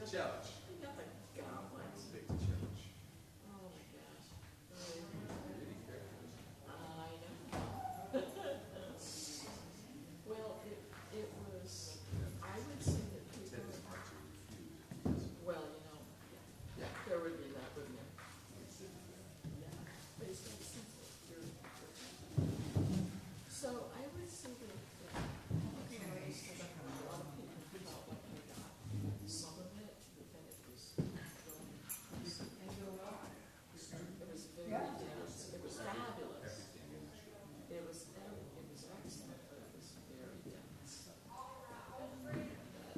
challenge. You got the goblins. Big challenge. Oh my gosh. Any characters? I know. Well, it was, I would say that Ted people, is hard to refuse. well, you know, yeah, there would be that, wouldn't there? Yeah, but it's very simple. So I would say that, public notice, a lot of people felt like they got some of it, but then it was, it was very dense, it was fabulous. It was excellent, but it was very dense. And that,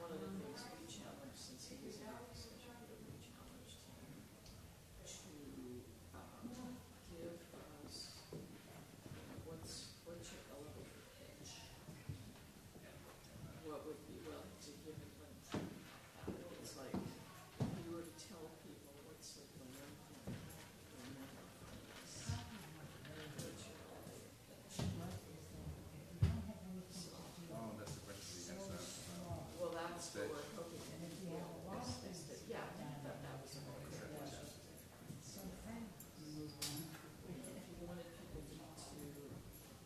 one of the things we challenged since he was in the session, we challenged him to give us, what's your elevator pitch? What would be, well, to give it, it's like, if you were to tell people what's like the one thing you remember from this, what's your elevator pitch? So, Oh, that's the question we asked. well, that's what we're hoping, is that, yeah, that was a whole question. If you wanted people to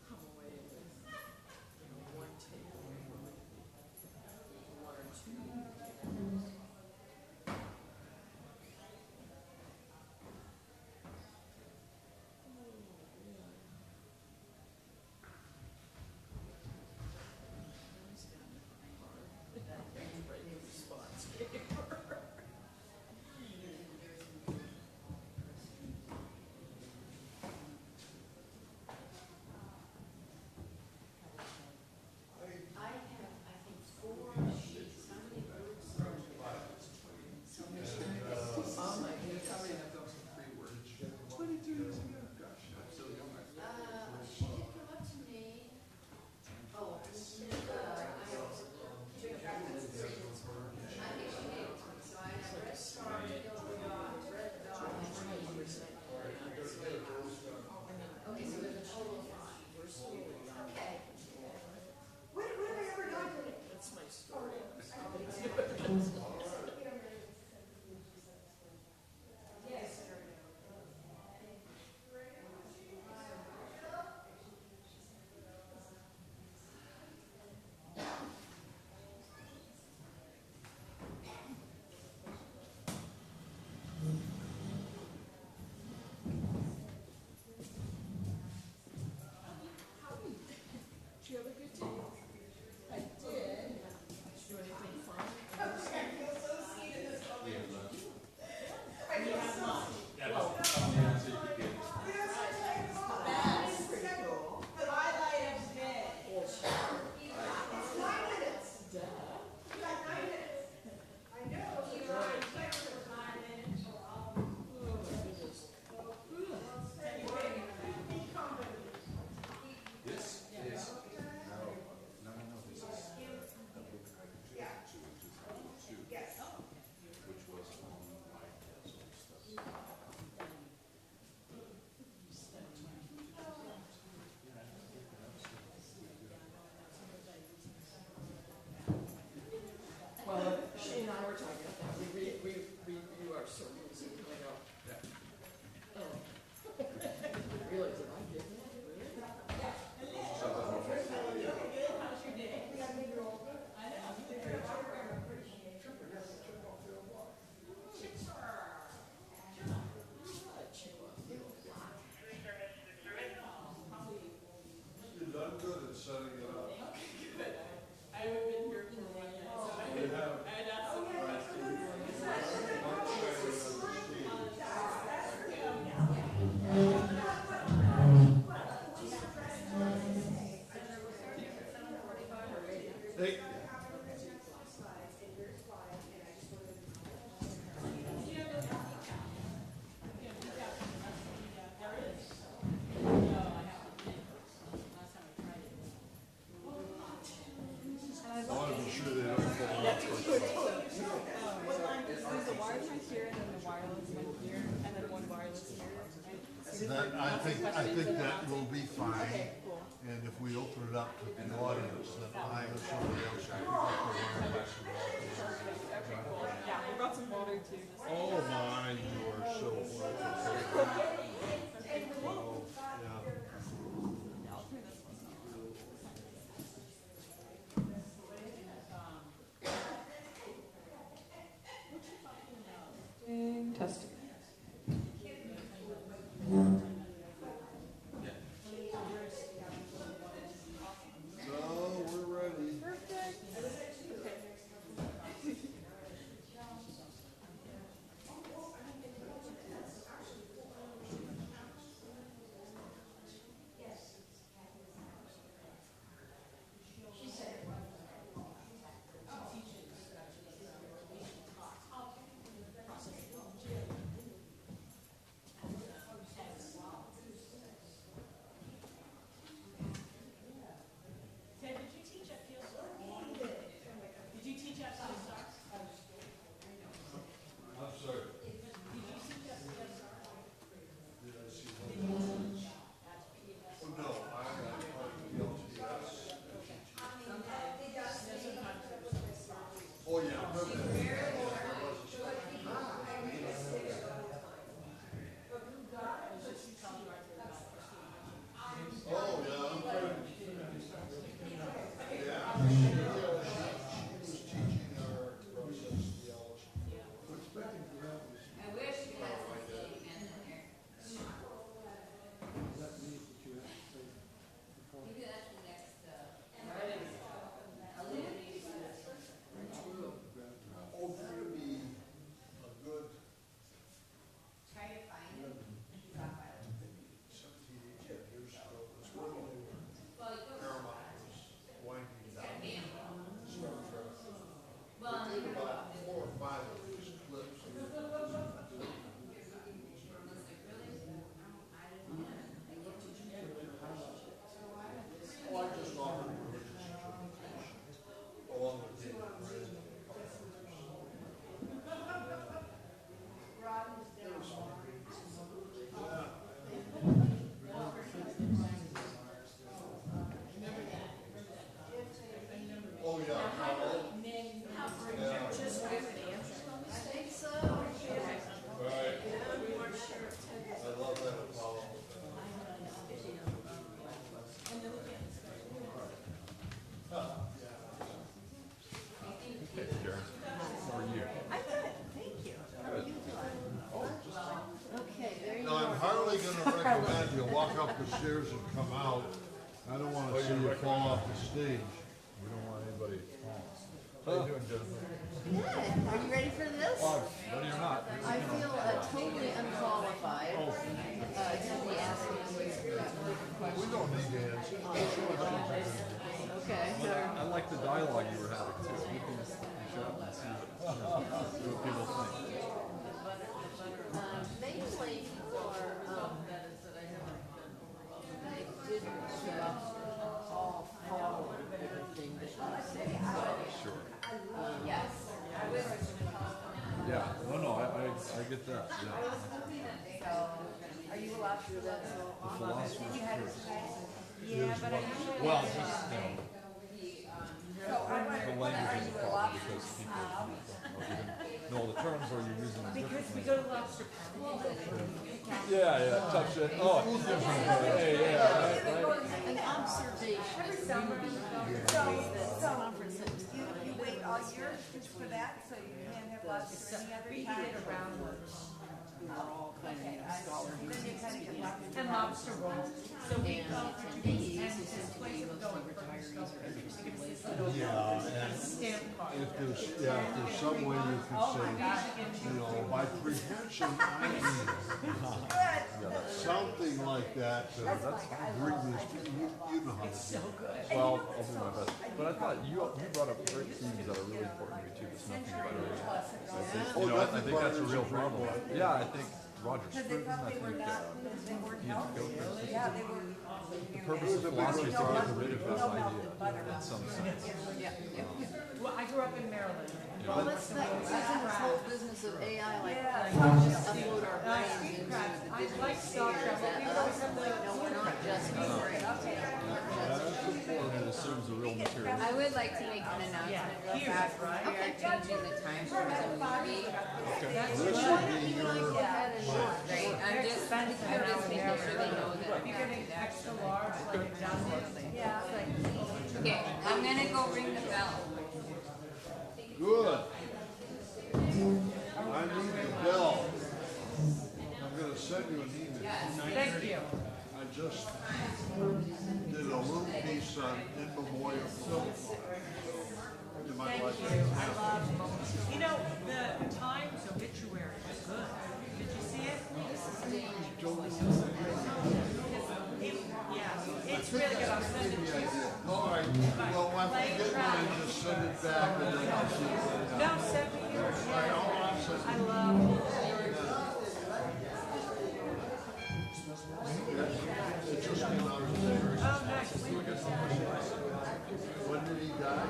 come away with, you know, one takeaway, what would it be? One or two takeaways? Oh, yeah. Nice down at the park. Right in the spots. I have, I think, 4 sheets. How many groups? Oh, my goodness. How many have those 3 words? 22 years ago. Gosh, I'm so young. She did come up to me. Oh, I took track of the students. I think she gave it to me, so I have red star, yellow dot, red dot. Okay, so there's a total of 5. We're slowly on. Okay. What have I ever done? That's my story. Yes. Did you have a good day? I did. Did you do anything fun? We had lunch. That's pretty cool. The highlight of today. Well, sure. It's 9 minutes. Duh. You got 9 minutes. I know. You were on Twitter for 9 minutes. Oh, my goodness. Anyway, be confident. This is, no, this is a book I contributed to in 2002, Yes. which was on life stuff. Well, she and I were talking about that. We review our circles and I go, Yeah. oh. Really, did I get that? Really? You've done good at setting it up. I haven't been here for 1 year, so You have. I had asked some questions. Hey. I want to be sure they don't fall off. There's a wireless mic here and then the wireless mic here and then one wireless here. That, I think that will be fine. Okay, cool. And if we open it up to the audience, then I or somebody else can pick up the wireless. Okay, cool. Yeah, we brought some water too. Just Oh my, you are so wonderful. Oh, yeah. yeah, I'll turn this one off. Testing. No, we're ready. Perfect. Ted, did you teach at Field Store? Did you teach at Field Store? I'm sorry. Did you teach at Field Store? Did I see one? Oh, no, I'm part of the LTS. Oh, yeah. Oh, yeah, I'm good. Yeah. She was teaching our process theology. We're expecting to have this. I wish we had some sitting men in there. Maybe that's the next, Oh, that would be a good try to find it. 17, 18 years ago. It's when they were, Well, you go, Paramount was winding down man. Star Trek. Well, They did about 4 or 5 of these clips. I was like, really? I didn't know. I get to do that. Oh, I just offered religious interpretation along with David Brand. Oh, yeah. Yeah. I think so. Right. I love that Apollo. Hey, Karen. How are you? I'm good. Thank you. How are you doing? Okay, there you Now, I'm hardly gonna recommend you walk up the stairs and come out. I don't wanna see you fall off the stage. We don't want anybody. How you doing, Jennifer? Good. Are you ready for this? Ready or not? I feel totally unqualified to be asking these different We questions. don't need to answer. Okay. I like the dialogue you were having too. You can shut up and see what people think. Mainly for, they didn't all follow everything that you say. Sure. Yes. Yeah. No, I get that. Yeah. So, are you allowed to do that? The philosopher's truth. Yeah, but I usually. Well, just, the Are language is you a allowed problem to? because people, no, the terms are you're using them Because we differently. go to Lobster Pound. Yeah, touch it. Oh, hey, yeah, right. An observation. Every is summer, really so conference that you wait all year just for that, so you can't have lots for any other We time? did around we're all kind of, scholar Then you kind of get lots of. and lobster rolls. So we and go for 2 weeks attendees and who seem to be mostly retirees or interested places. Yeah, and stamp card. if there's some way you could say, you know, by prevention, I mean something like that to bring this, you know how to do it. Well, I'll do my best. But I thought you brought up great themes that are really important to me too. That's nothing about it. You know, I think that's a real problem. Yeah, I think Roger Because they Scruton, thought I they were think, not, they weren't you know, healthy. Yeah, they were. the purpose of philosophy is to get rid of this No idea melted butter. in some sense. Well, I grew up in Maryland. Well, that's in this whole business of AI, like, Yeah. just upload our brains Street into crabs, the I digital like Star sphere, Trek, that we us, always have the. no, we're not just brains. It assumes the real material. I would like to make an announcement real Here, fast. right? We are changing the time for the movie. This would be your, Great, I'm just making sure they know that. You're getting extra large, like a dozen. Yeah. Okay, I'm gonna go ring the bell. good. I need the bill. I'm gonna send you an email. Thank you. I just did a little piece on in memoriam film. You might like Thank it. you. I love moments. You know, the Times obituary was good. Did you see it? Yeah, it's really good. I'll send it to you. All right, well, when I get mine, just send it back and then I'll see what No, 7 years. I'll send I love it. It just came out today. Oh, nice. When did he die?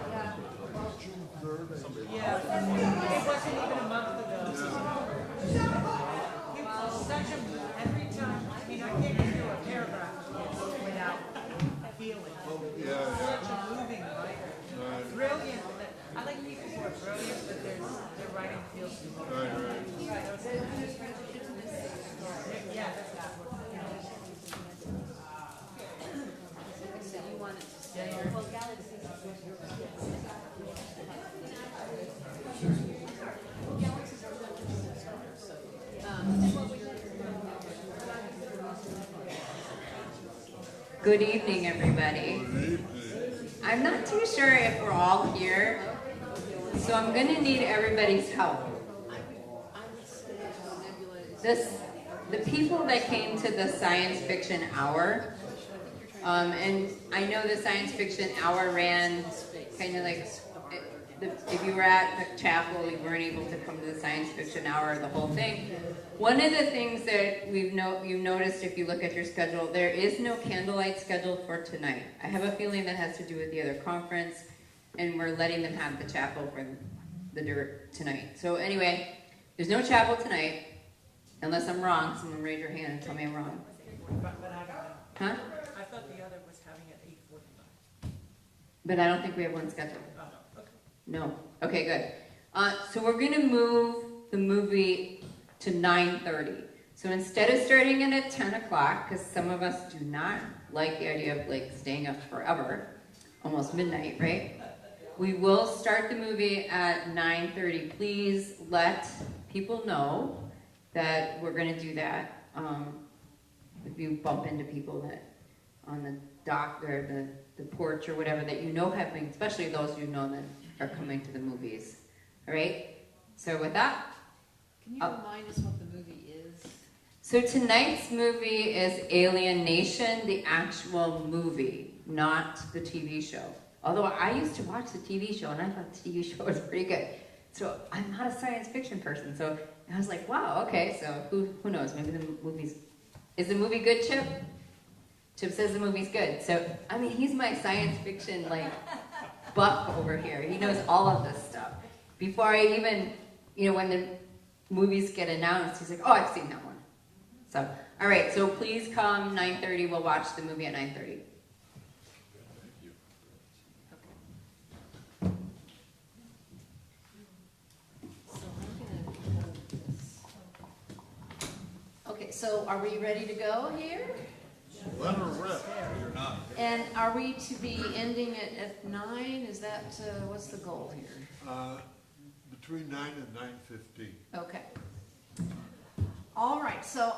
June 3rd, I think. Yeah. It wasn't even a month ago. He was such a, every time, I mean, I can't get through a paragraph without feeling. Yeah, Such a moving writer. Right. Brilliant. I like people who are brilliant, but their writing feels too much. right. Yeah, that's not what. So you want it to stay here? Good evening, everybody. I'm not too sure if we're all here, so I'm gonna need everybody's help. The people that came to the science fiction hour, and I know the science fiction hour ran kind of like, if you were at the chapel, you weren't able to come to the science fiction hour, the whole thing. One of the things that you've noticed if you look at your schedule, there is no candlelight scheduled for tonight. I have a feeling that has to do with the other conference, and we're letting them have the chapel for tonight. So anyway, there's no chapel tonight, unless I'm wrong. Someone raise your hand and tell me I'm wrong. But I don't know. Huh? I thought the other was having it 8:45. But I don't think we have one scheduled. Oh, okay. No. Okay, good. So we're going to move the movie to 9:30. So instead of starting it at 10 o'clock, because some of us do not like the idea of like staying up forever, almost midnight, right? We will start the movie at 9:30. Please let people know that we're going to do that. If you bump into people that on the dock or the porch or whatever that you know have been, especially those you know that are coming to the movies. All right? So with that, Can you remind us what the movie is? so tonight's movie is Alien Nation, the actual movie, not the TV show. Although I used to watch the TV show and I thought the TV show was pretty good. So I'm not a science fiction person. So I was like, wow, okay, so who knows? Maybe the movie's... Is the movie good, Chip? Chip says the movie's good. So, I mean, he's my science fiction, like, buff over here. He knows all of this stuff. Before I even, when the movies get announced, he's like, oh, I've seen that one. So, all right, so please come 9:30. We'll watch the movie at 9:30. Okay, so are we ready to go here? Let her rip. And are we to be ending it at 9? Is that, what's the goal here? Between 9 and 9:15. Okay. All right, so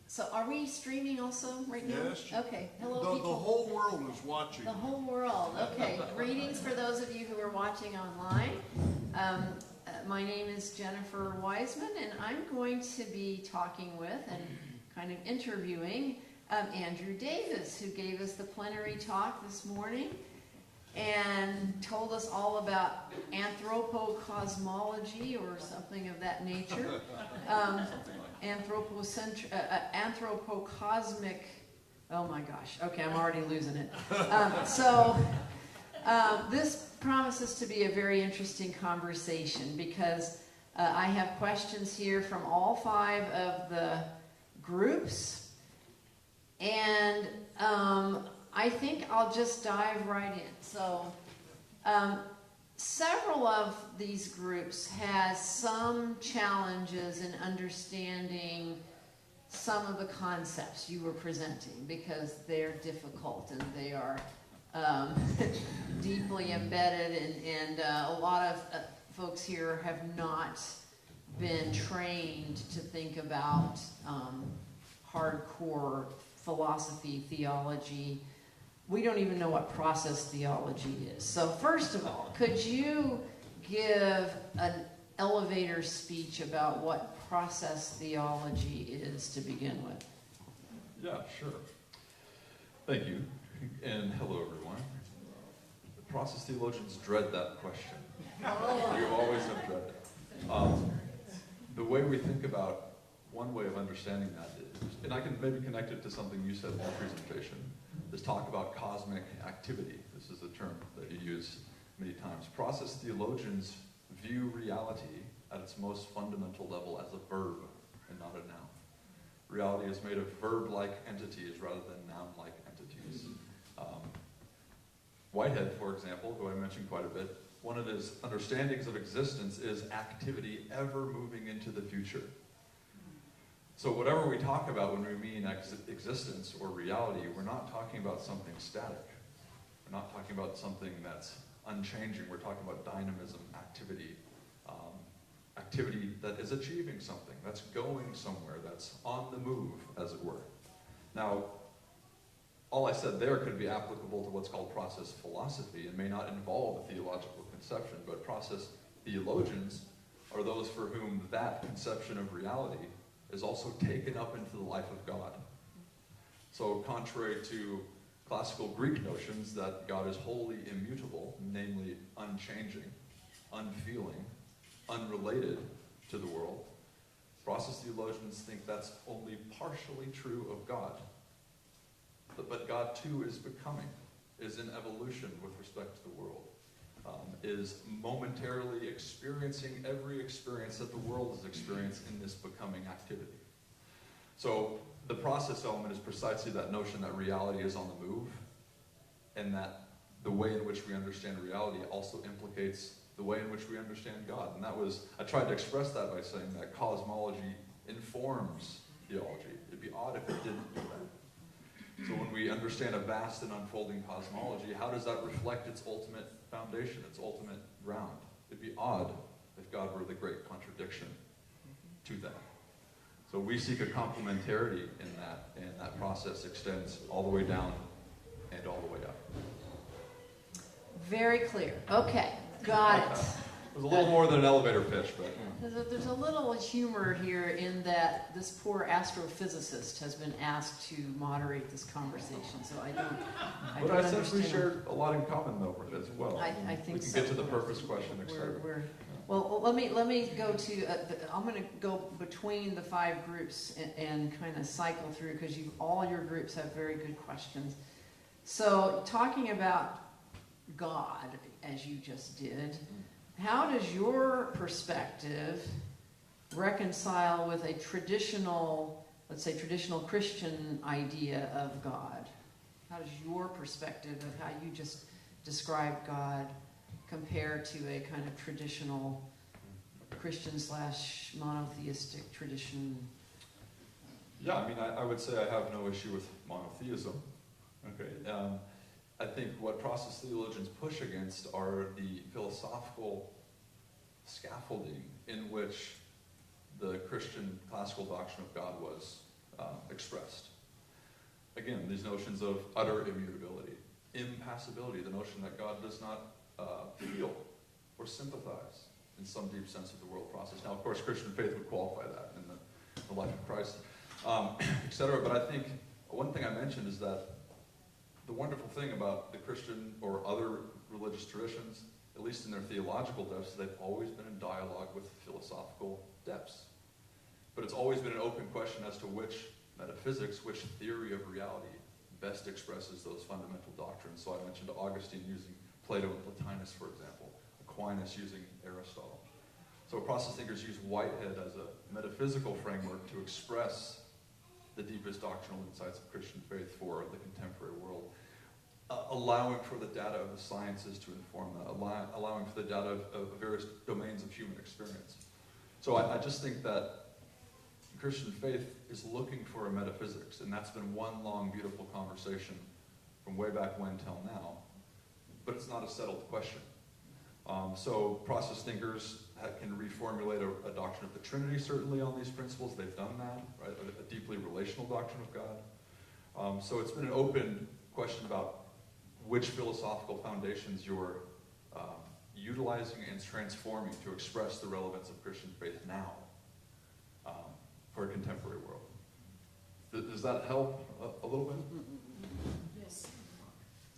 so are we streaming also right now? Yes. Okay, hello The people. whole world is watching. The whole world, okay. Greetings for those of you who are watching online. My name is Jennifer Wiseman, and I'm going to be talking with and kind of interviewing Andrew Davis, who gave us the plenary talk this morning. and told us all about anthropocosmology or something of that nature. Anthropocosmic, oh my gosh, okay, I'm already losing it. This promises to be a very interesting conversation because I have questions here from all 5 of the groups, and I think I'll just dive right in. So, several of these groups has some challenges in understanding some of the concepts you were presenting because they're difficult and they are deeply embedded, and a lot of folks here have not been trained to think about hardcore philosophy, theology. We don't even know what process theology is. So first of all, could you give an elevator speech about what process theology is to begin with? Yeah, sure. Thank you, and hello everyone. The process theologians dread that question. We've always have dreaded it. The way we think about, one way of understanding that is, and I can maybe connect it to something you said in your presentation, is talk about cosmic activity. This is a term that you use many times. Process theologians view reality at its most fundamental level as a verb and not a noun. Reality is made of verb-like entities rather than noun-like entities. Whitehead, for example, who I mentioned quite a bit, one of his understandings of existence is activity ever moving into the future. So whatever we talk about when we mean existence or reality, we're not talking about something static. We're not talking about something that's unchanging. We're talking about dynamism, activity, activity that is achieving something, that's going somewhere, that's on the move, as it were. Now, all I said there could be applicable to what's called process philosophy and may not involve a theological conception, but process theologians are those for whom that conception of reality is also taken up into the life of God. So contrary to classical Greek notions that God is wholly immutable, namely unchanging, unfeeling, unrelated to the world, process theologians think that's only partially true of God. But God too is becoming, is in evolution with respect to the world, is momentarily experiencing every experience that the world has experienced in this becoming activity. So the process element is precisely that notion that reality is on the move, and that the way in which we understand reality also implicates the way in which we understand God. And that was, I tried to express that by saying that cosmology informs theology. It'd be odd if it didn't do that. So when we understand a vast and unfolding cosmology, how does that reflect its ultimate foundation, its ultimate ground? It'd be odd if God were the great contradiction to that. So we seek a complementarity in that, and that process extends all the way down and all the way up. Very clear. Okay, got it. It was a little more than an elevator pitch, but... There's a little humor here in that this poor astrophysicist has been asked to moderate this conversation, so I don't But I sense we shared a lot in common, though, as well. I think so. We can get to the purpose question, etc. Well, let me go to, I'm going to go between the 5 groups and kind of cycle through, because all your groups have very good questions. So, talking about God, as you just did, how does your perspective reconcile with a traditional, let's say traditional Christian idea of God? How does your perspective of how you just described God compare to a kind of traditional Christian / monotheistic tradition? Yeah, I mean, I would say I have no issue with monotheism. Okay. I think what process theologians push against are the philosophical scaffolding in which the Christian classical doctrine of God was expressed. Again, these notions of utter immutability, impassibility, the notion that God does not feel or sympathize in some deep sense of the world process. Now, of course, Christian faith would qualify that in the life of Christ, etc. But I think one thing I mentioned is that the wonderful thing about the Christian or other religious traditions, at least in their theological depths, they've always been in dialogue with philosophical depths. But it's always been an open question as to which metaphysics, which theory of reality best expresses those fundamental doctrines. So I mentioned Augustine using Plato and Plotinus, for example, Aquinas using Aristotle. So process thinkers use Whitehead as a metaphysical framework to express the deepest doctrinal insights of Christian faith for the contemporary world, allowing for the data of the sciences to inform that, allowing for the data of various domains of human experience. So I just think that Christian faith is looking for a metaphysics, and that's been one long, beautiful conversation from way back when till now, but it's not a settled question. So process thinkers can reformulate a doctrine of the Trinity, certainly, on these principles. They've done that, right? A deeply relational doctrine of God. So it's been an open question about which philosophical foundations you're utilizing and transforming to express the relevance of Christian faith now for a contemporary world. Does that help a little bit? Yes.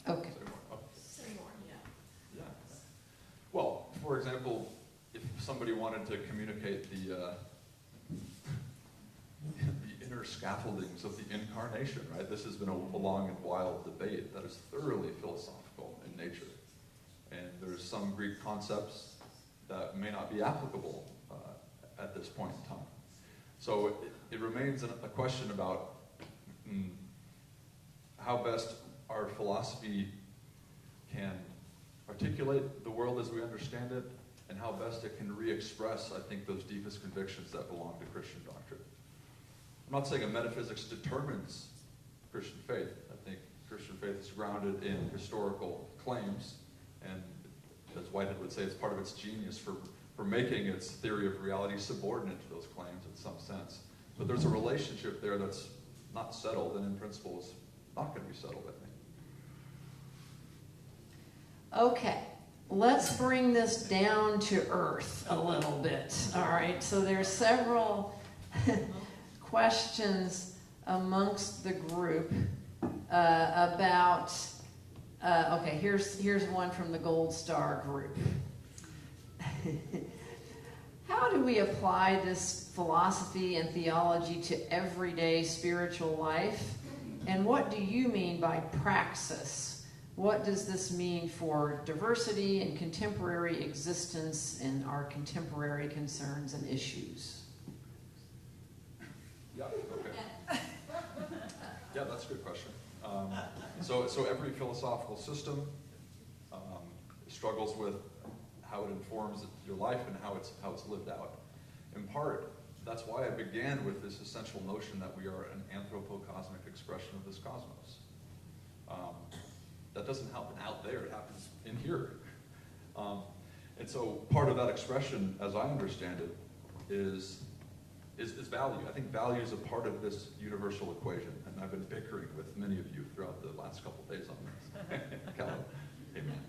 Okay. Say more, yeah. Yeah. Well, for example, if somebody wanted to communicate the inner scaffoldings of the incarnation, right? This has been a long and wild debate that is thoroughly philosophical in nature. And there's some Greek concepts that may not be applicable at this point in time. So it remains a question about how best our philosophy can articulate the world as we understand it, and how best it can re-express, I think, those deepest convictions that belong to Christian doctrine. I'm not saying a metaphysics determines Christian faith. I think Christian faith is grounded in historical claims, and as Whitehead would say, it's part of its genius for making its theory of reality subordinate to those claims in some sense. But there's a relationship there that's not settled, and in principle is not going to be settled, I think. Okay, let's bring this down to earth a little bit. All right, so there's several questions amongst the group about, okay, here's one from the Gold Star group. How do we apply this philosophy and theology to everyday spiritual life? And what do you mean by praxis? What does this mean for diversity and contemporary existence in our contemporary concerns and issues? Yeah, okay. Yeah, that's a good question. So every philosophical system struggles with how it informs your life and how it's lived out. In part, that's why I began with this essential notion that we are an anthropocosmic expression of this cosmos. That doesn't happen out there, it happens in here. And so part of that expression, as I understand it, is value. I think value is a part of this universal equation, and I've been bickering with many of you throughout the last couple of days on this. Amen.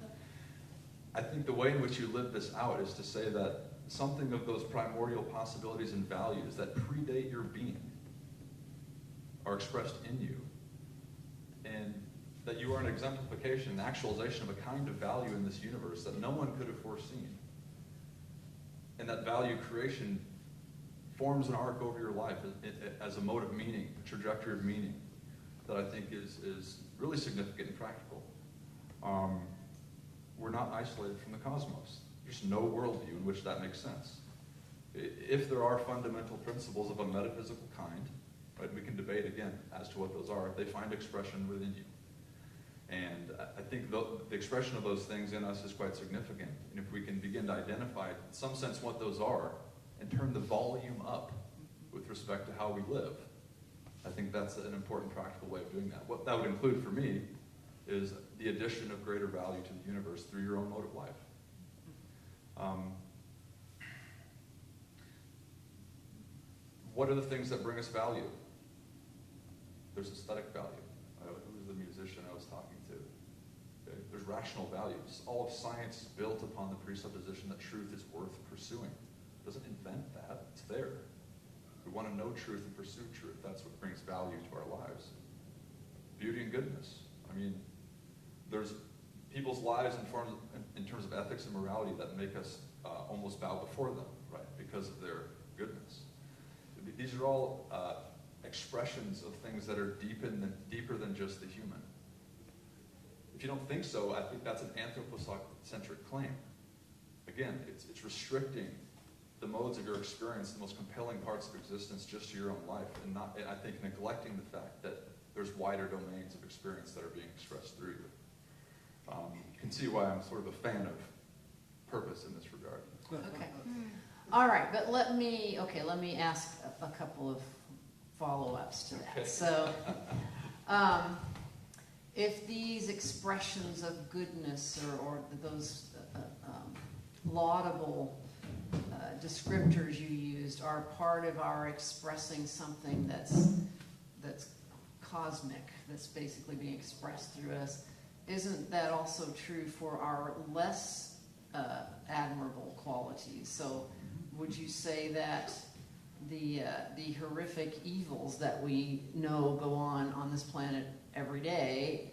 I think the way in which you live this out is to say that something of those primordial possibilities and values that predate your being are expressed in you, and that you are an exemplification, an actualization of a kind of value in this universe that no one could have foreseen. And that value creation forms an arc over your life as a mode of meaning, a trajectory of meaning that I think is really significant and practical. We're not isolated from the cosmos. There's no worldview in which that makes sense. If there are fundamental principles of a metaphysical kind, right, we can debate again as to what those are, they find expression within you. And I think the expression of those things in us is quite significant. And if we can begin to identify, in some sense, what those are, and turn the volume up with respect to how we live, I think that's an important practical way of doing that. What that would include for me is the addition of greater value to the universe through your own mode of life. What are the things that bring us value? There's aesthetic value. Who was the musician I was talking to? Okay. There's rational values. All of science is built upon the presupposition that truth is worth pursuing. It doesn't invent that. It's there. We want to know truth and pursue truth. That's what brings value to our lives. Beauty and goodness. I mean, there's people's lives in terms of ethics and morality that make us almost bow before them, right, because of their goodness. These are all expressions of things that are deeper than just the human. If you don't think so, I think that's an anthropocentric claim. Again, it's restricting the modes of your experience, the most compelling parts of existence, just to your own life, and not, I think, neglecting the fact that there's wider domains of experience that are being expressed through you. You can see why I'm sort of a fan of purpose in this regard. Okay. All right, but let me ask a couple of follow-ups to that. Okay. So, if these expressions of goodness or those laudable descriptors you used are part of our expressing something that's cosmic, that's basically being expressed through us, isn't that also true for our less admirable qualities? So would you say that the horrific evils that we know go on this planet every day,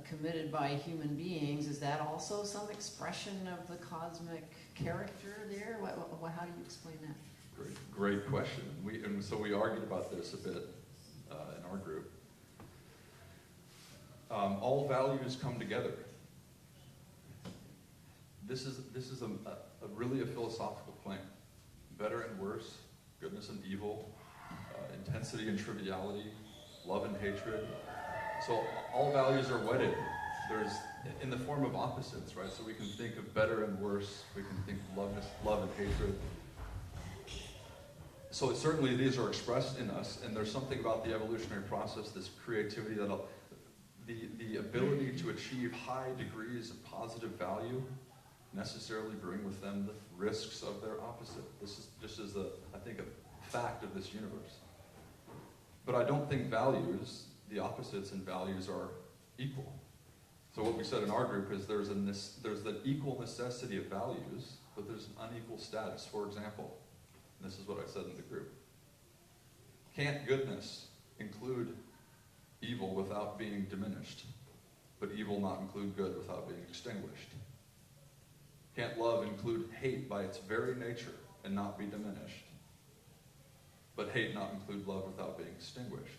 committed by human beings, is that also some expression of the cosmic character there? How do you explain that? Great question. So we argued about this a bit in our group. All values come together. This is really a philosophical claim. Better and worse, goodness and evil, intensity and triviality, love and hatred. So all values are wedded. There's in the form of opposites, right? So we can think of better and worse. We can think of love and hatred. So certainly these are expressed in us, and there's something about the evolutionary process, this creativity, the ability to achieve high degrees of positive value necessarily bring with them the risks of their opposite. This is just as I think, a fact of this universe. But I don't think values, the opposites in values, are equal. So what we said in our group is there's the equal necessity of values, but there's an unequal status. For example, and this is what I said in the group, can't goodness include evil without being diminished, but evil not include good without being extinguished? Can't love include hate by its very nature and not be diminished, but hate not include love without being extinguished?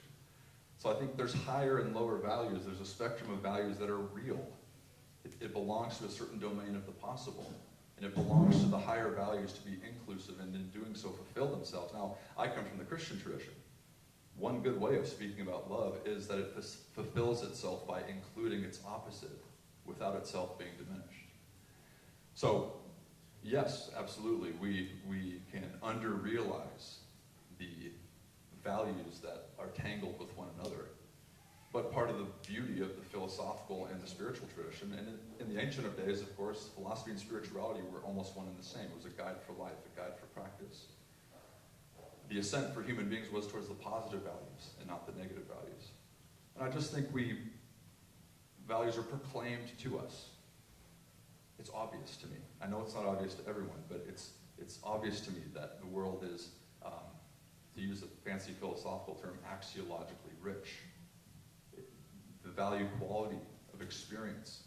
So I think there's higher and lower values. There's a spectrum of values that are real. It belongs to a certain domain of the possible, and it belongs to the higher values to be inclusive and in doing so fulfill themselves. Now, I come from the Christian tradition. One good way of speaking about love is that it fulfills itself by including its opposite without itself being diminished. So, yes, absolutely, we can under-realize the values that are tangled with one another. But part of the beauty of the philosophical and the spiritual tradition, and in the ancient of days, of course, philosophy and spirituality were almost one and the same. It was a guide for life, a guide for practice. The ascent for human beings was towards the positive values and not the negative values. And I just think values are proclaimed to us. It's obvious to me. I know it's not obvious to everyone, but it's obvious to me that the world is, to use a fancy philosophical term, axiologically rich. The value quality of experience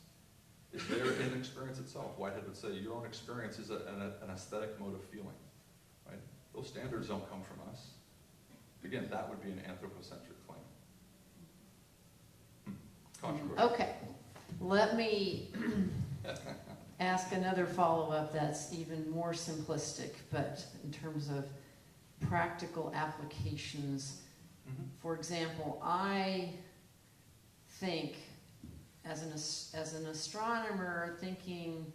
is there in experience itself. Whitehead would say your own experience is an aesthetic mode of feeling. Right? Those standards don't come from us. Again, that would be an anthropocentric claim. Controversial. Okay, let me ask another follow-up that's even more simplistic, but in terms of practical applications. Mm-hmm. For example, I think as an astronomer, thinking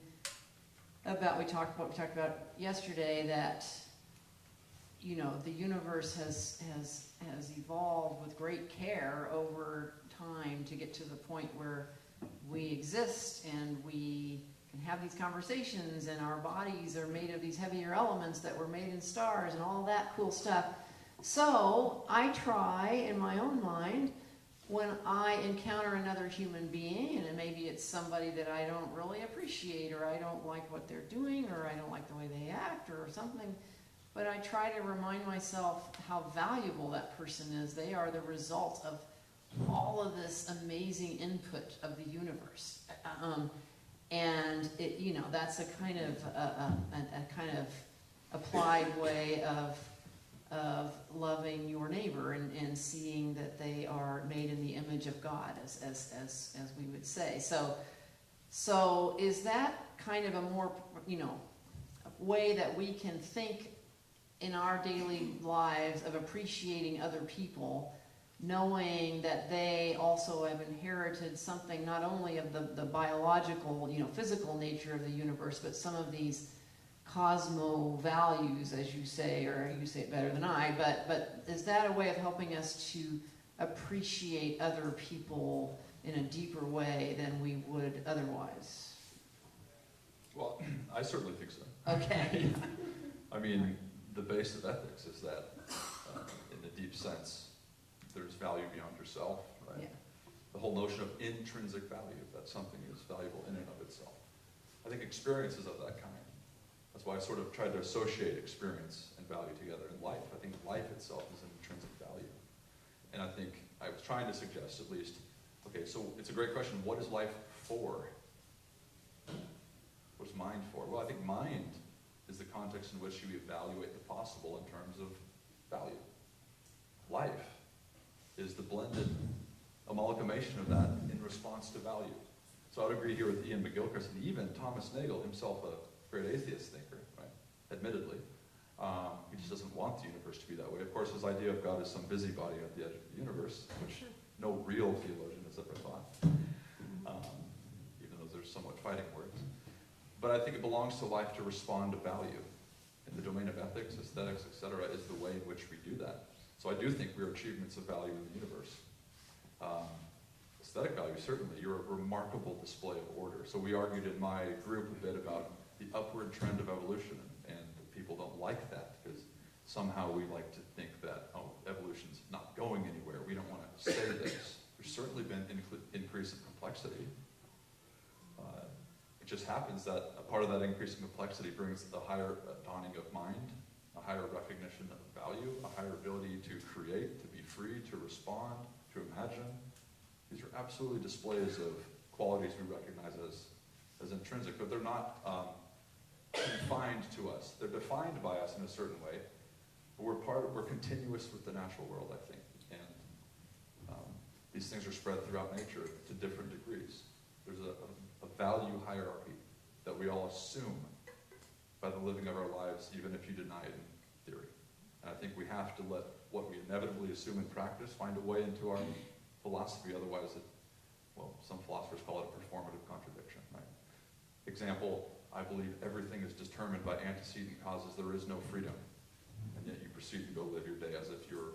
about we talked about yesterday that the universe has evolved with great care over time to get to the point where we exist and we can have these conversations, and our bodies are made of these heavier elements that were made in stars and all that cool stuff. So I try in my own mind, when I encounter another human being, and maybe it's somebody that I don't really appreciate, or I don't like what they're doing, or I don't like the way they act, or something, but I try to remind myself how valuable that person is. They are the result of all of this amazing input of the universe. And it, you know, that's a kind of applied way of loving your neighbor and seeing that they are made in the image of God, as we would say. So is that kind of a more, you know, way that we can think in our daily lives of appreciating other people, knowing that they also have inherited something not only of the biological, you know, physical nature of the universe, but some of these cosmo values, as you say, or you say it better than I, but is that a way of helping us to appreciate other people in a deeper way than we would otherwise? Well, I certainly think so. Okay. I mean, the base of ethics is that, in the deep sense, there's value beyond yourself, right? Yeah. The whole notion of intrinsic value, that something is valuable in and of itself. I think experience is of that kind. That's why I sort of tried to associate experience and value together in life. I think life itself is an intrinsic value. And I think I was trying to suggest, at least, okay, so it's a great question. What is life for? What's mind for? Well, I think mind is the context in which you evaluate the possible in terms of value. Life is the blended amalgamation of that in response to value. So I would agree here with Ian McGilchrist, and even Thomas Nagel, himself a great atheist thinker, right? Admittedly. He just doesn't want the universe to be that way. Of course, his idea of God is some busybody at the edge of the universe, which no real theologian has ever thought, even though there's somewhat fighting words. But I think it belongs to life to respond to value. In the domain of ethics, aesthetics, etc., is the way in which we do that. So I do think we're achievements of value in the universe. Aesthetic value, certainly. You're a remarkable display of order. So we argued in my group a bit about the upward trend of evolution, and people don't like that because somehow we like to think that, oh, evolution's not going anywhere. We don't want to say this. There's certainly been increase in complexity. It just happens that a part of that increase in complexity brings a higher dawning of mind, a higher recognition of value, a higher ability to create, to be free, to respond, to imagine. These are absolutely displays of qualities we recognize as intrinsic, but they're not confined to us. They're defined by us in a certain way, but we're continuous with the natural world, I think. And these things are spread throughout nature to different degrees. There's a value hierarchy that we all assume by the living of our lives, even if you deny it in theory. And I think we have to let what we inevitably assume in practice find a way into our philosophy, otherwise some philosophers call it a performative contradiction, right? Example, I believe everything is determined by antecedent causes. There is no freedom. And yet you proceed to go live your day as if you're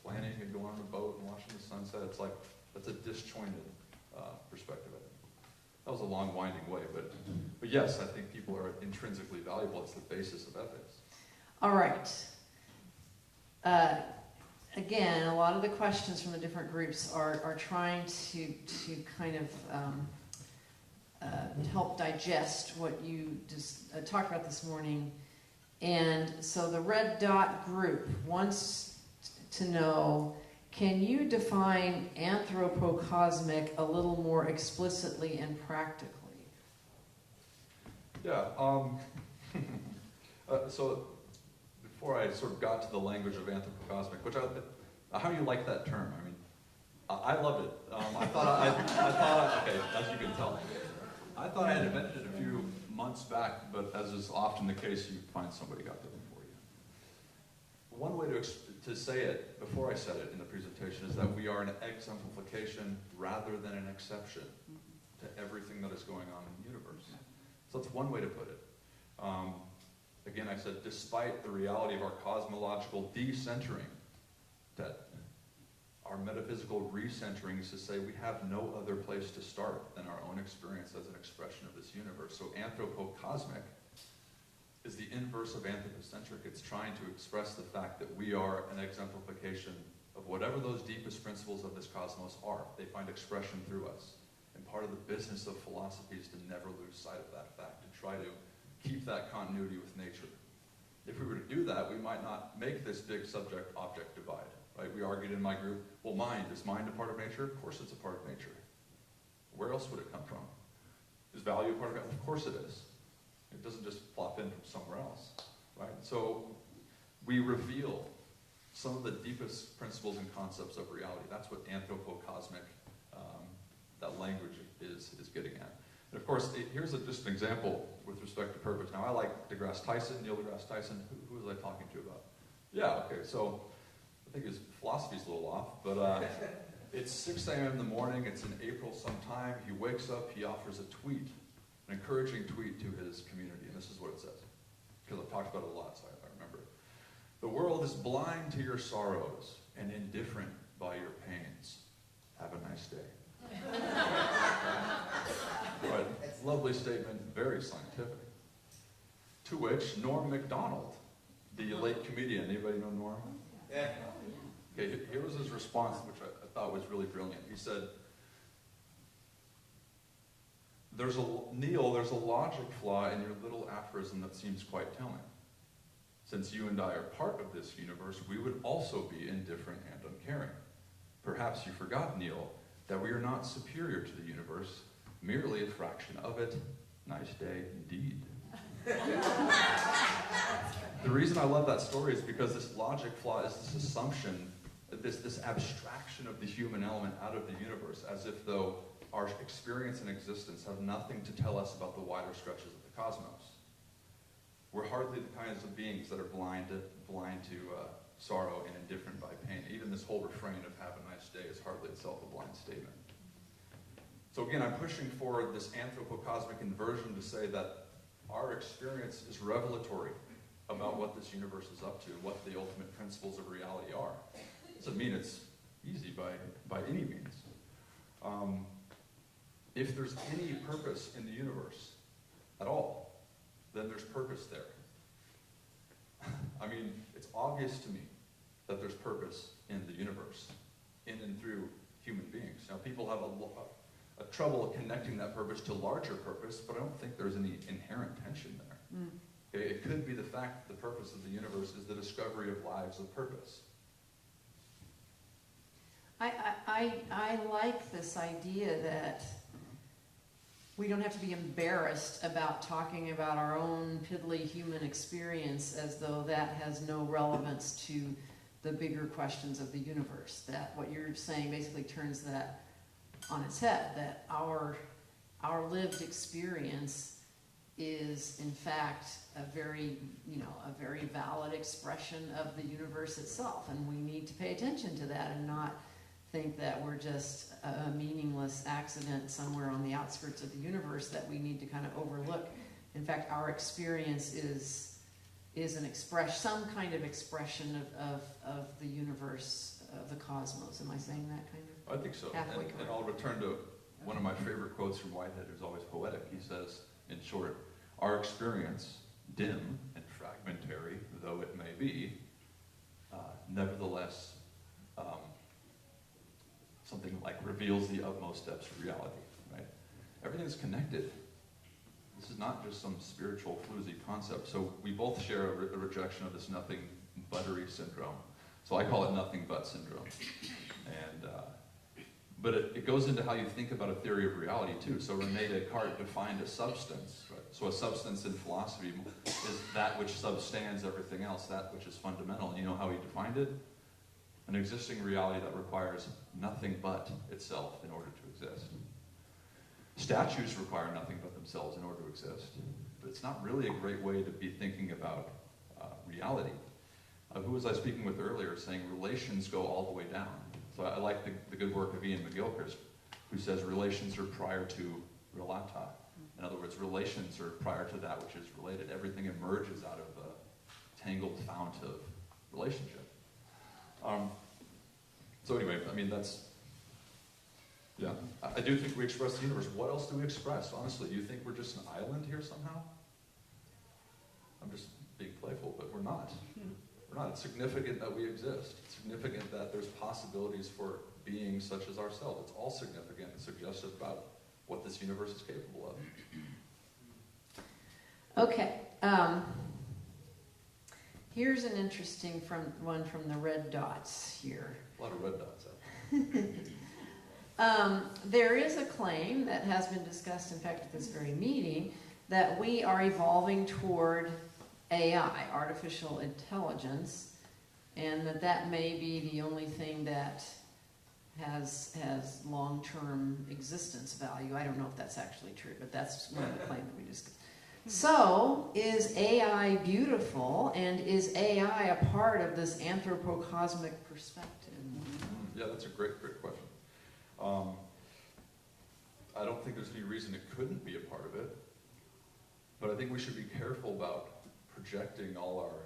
planning and going on a boat and watching the sunset. It's like, that's a disjointed perspective of it. That was a long, winding way, but yes, I think people are intrinsically valuable. It's the basis of ethics. All right. Again, a lot of the questions from the different groups are trying to kind of help digest what you just talked about this morning. And so the red dot group wants to know, can you define anthropocosmic a little more explicitly and practically? Yeah. So before I sort of got to the language of anthropocosmic, which how do you like that term? I mean, I loved it. I thought, okay, as you can tell, I thought I had invented it a few months back, but as is often the case, you find somebody got there before you. One way to say it, before I said it in the presentation, is that we are an exemplification rather than an exception to everything that is going on in the universe. So that's one way to put it. Again, I said, despite the reality of our cosmological decentering, that our metaphysical recentering is to say we have no other place to start than our own experience as an expression of this universe. So anthropocosmic is the inverse of anthropocentric. It's trying to express the fact that we are an exemplification of whatever those deepest principles of this cosmos are. They find expression through us. And part of the business of philosophy is to never lose sight of that fact, to try to keep that continuity with nature. If we were to do that, we might not make this big subject-object divide. right? We argued in my group, well, mind, is mind a part of nature? Of course it's a part of nature. Where else would it come from? Is value a part of it? Of course it is. It doesn't just plop in from somewhere else, right? So we reveal some of the deepest principles and concepts of reality. That's what anthropocosmic, that language is getting at. And of course, here's just an example with respect to purpose. Now, I like Neil deGrasse Tyson. Who was I talking to about? Yeah, okay, so I think his philosophy's a little off, but it's 6 a.m. in the morning, it's in April sometime, he wakes up, he offers a tweet, an encouraging tweet to his community, and this is what it says, because I've talked about it a lot, so I remember it. The world is blind to your sorrows and indifferent by your pains. Have a nice day. Right. Lovely statement, very scientific. To which Norm Macdonald, the late comedian, anybody know Norm? Yeah. Okay, here was his response, which I thought was really brilliant. He said, Neil, there's a logic flaw in your little aphorism that seems quite telling. Since you and I are part of this universe, we would also be indifferent and uncaring. Perhaps you forgot, Neil, that we are not superior to the universe, merely a fraction of it. Nice day indeed. The reason I love that story is because this logic flaw is this assumption, this abstraction of the human element out of the universe, as if though our experience and existence have nothing to tell us about the wider stretches of the cosmos. We're hardly the kinds of beings that are blind to sorrow and indifferent by pain. Even this whole refrain of have a nice day is hardly itself a blind statement. So again, I'm pushing forward this anthropocosmic inversion to say that our experience is revelatory about what this universe is up to, what the ultimate principles of reality are. Doesn't mean it's easy by any means. If there's any purpose in the universe at all, then there's purpose there. I mean, it's obvious to me that there's purpose in the universe, in and through human beings. Now, people have a trouble connecting that purpose to larger purpose, but I don't think there's any inherent tension there. Mm. Okay, it could be the fact that the purpose of the universe is the discovery of lives of purpose. I like this idea that we don't have to be embarrassed about talking about our own piddly human experience as though that has no relevance to the bigger questions of the universe. That what you're saying basically turns that on its head, that our lived experience is in fact a very valid expression of the universe itself, and we need to pay attention to that and not think that we're just a meaningless accident somewhere on the outskirts of the universe that we need to kind of overlook. In fact, our experience is some kind of expression of the universe, of the cosmos. Am I saying that kind of? I think so. Halfway And I'll return to one of my favorite quotes from Whitehead, who's always poetic. He says, in short, our experience, dim and fragmentary though it may be, nevertheless, something like reveals the utmost depths of reality, right? Everything's connected. This is not just some spiritual floozy concept. So we both share a rejection of this nothing buttery syndrome. So I call it nothing but syndrome. And, but it goes into how you think about a theory of reality too. So Rene Descartes defined a substance, right? So a substance in philosophy is that which substands everything else, that which is fundamental. And you know how he defined it? An existing reality that requires nothing but itself in order to exist. Statues require nothing but themselves in order to exist, but it's not really a great way to be thinking about reality. Who was I speaking with earlier saying relations go all the way down? So I like the good work of Ian McGilchrist, who says relations are prior to relata. In other words, relations are prior to that which is related. Everything emerges out of the tangled fount of relationship. So anyway, I mean, yeah. I do think we express the universe. What else do we express, honestly? Do you think we're just an island here somehow? I'm just being playful, but we're not. We're not. It's significant that we exist. It's significant that there's possibilities for beings such as ourselves. It's all significant and suggestive about what this universe is capable of. Okay. Here's an interesting one from the red dots here. A lot of red dots out. There is a claim that has been discussed, in fact, at this very meeting, that we are evolving toward AI, artificial intelligence, and that may be the only thing that has long-term existence value. I don't know if that's actually true, but that's one of the claims that we discussed. So, is AI beautiful, and is AI a part of this anthropocosmic perspective? Yeah, that's a great question. I don't think there's any reason it couldn't be a part of it, but I think we should be careful about projecting all our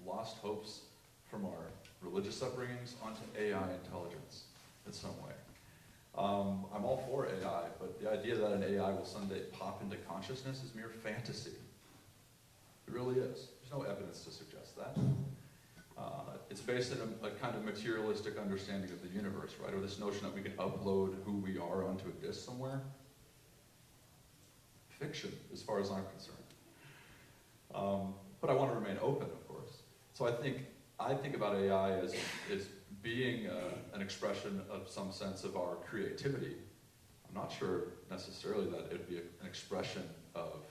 lost hopes from our religious upbringings onto AI intelligence in some way. I'm all for AI, but the idea that an AI will someday pop into consciousness is mere fantasy. It really is. There's no evidence to suggest that. It's based on a kind of materialistic understanding of the universe, right? Or this notion that we can upload who we are onto a disk somewhere. Fiction, as far as I'm concerned. But I want to remain open, of course. So I think about AI as being an expression of some sense of our creativity. I'm not sure necessarily that it'd be an expression of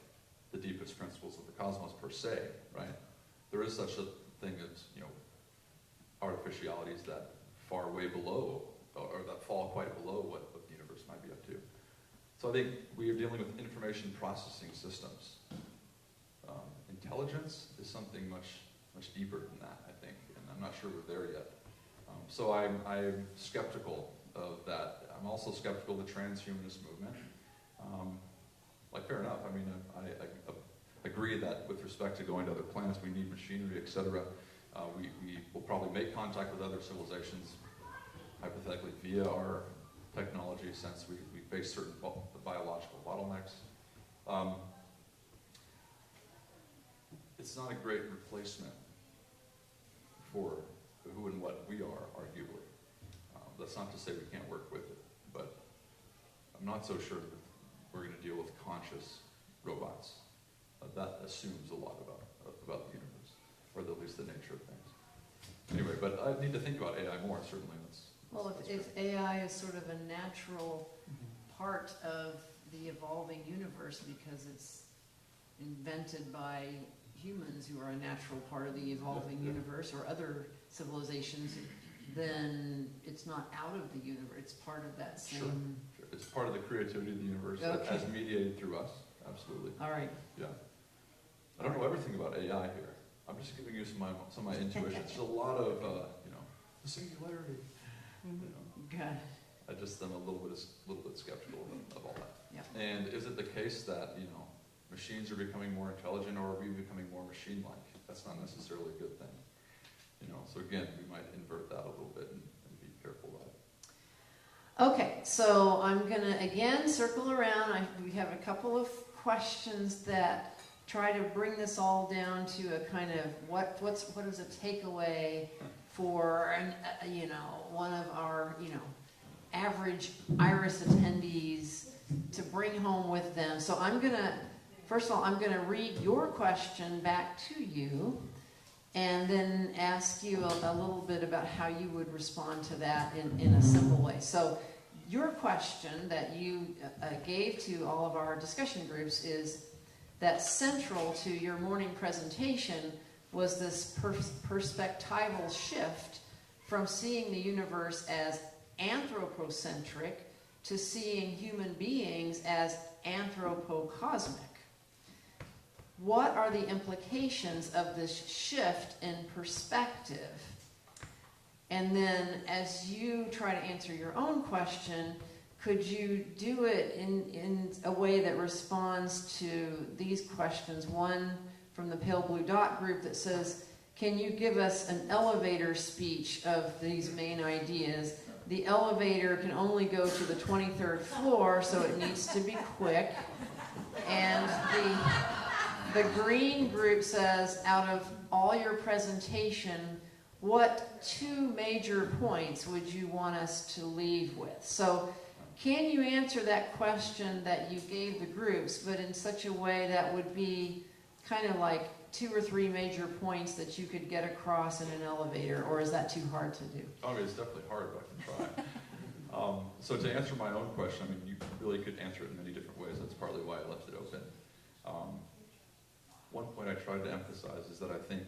the deepest principles of the cosmos per se, right? There is such a thing as, artificialities that far way below, or that fall quite below what the universe might be up to. So I think we are dealing with information processing systems. Intelligence is something much deeper than that, I think, and I'm not sure we're there yet. So I'm skeptical of that. I'm also skeptical of the transhumanist movement. Fair enough. I mean, I agree that with respect to going to other planets, we need machinery, etc. We will probably make contact with other civilizations, hypothetically, via our technology, since we face certain biological bottlenecks. It's not a great replacement for who and what we are, arguably. That's not to say we can't work with it, but I'm not so sure that we're going to deal with conscious robots. That assumes a lot about the universe, or at least the nature of things. Anyway, but I need to think about AI more, certainly. Well, if AI is sort of a natural part of the evolving universe because it's invented by humans who are a natural part of the evolving universe, or other civilizations, then it's not out of the universe. It's part of that same... Sure. It's part of the creativity of the universe as mediated through us. Absolutely. All right. Yeah. I don't know everything about AI here. I'm just giving you some of my intuitions. There's a lot of, the singularity. Good. I just am a little bit skeptical of all that. Yeah. And is it the case that, machines are becoming more intelligent, or are we becoming more machine-like? That's not necessarily a good thing. So again, we might invert that a little bit and be careful about it. Okay, so I'm going to again circle around. We have a couple of questions that try to bring this all down to a kind of what is a takeaway for one of our average IRAS attendees to bring home with them. So first of all, I'm going to read your question back to you, and then ask you a little bit about how you would respond to that in a simple way. So your question that you gave to all of our discussion groups is that central to your morning presentation was this perspectival shift from seeing the universe as anthropocentric to seeing human beings as anthropocosmic. What are the implications of this shift in perspective? And then as you try to answer your own question, could you do it in a way that responds to these questions? One from the Pale Blue Dot group that says, can you give us an elevator speech of these main ideas? The elevator can only go to the 23rd floor, so it needs to be quick. And the green group says, out of all your presentation, what two major points would you want us to leave with? So can you answer that question that you gave the groups, but in such a way that would be kind of like 2 or 3 major points that you could get across in an elevator, or is that too hard to do? I mean, it's definitely hard, but I can try. So to answer my own question, I mean, you really could answer it in many different ways. That's partly why I left it open. One point I tried to emphasize is that I think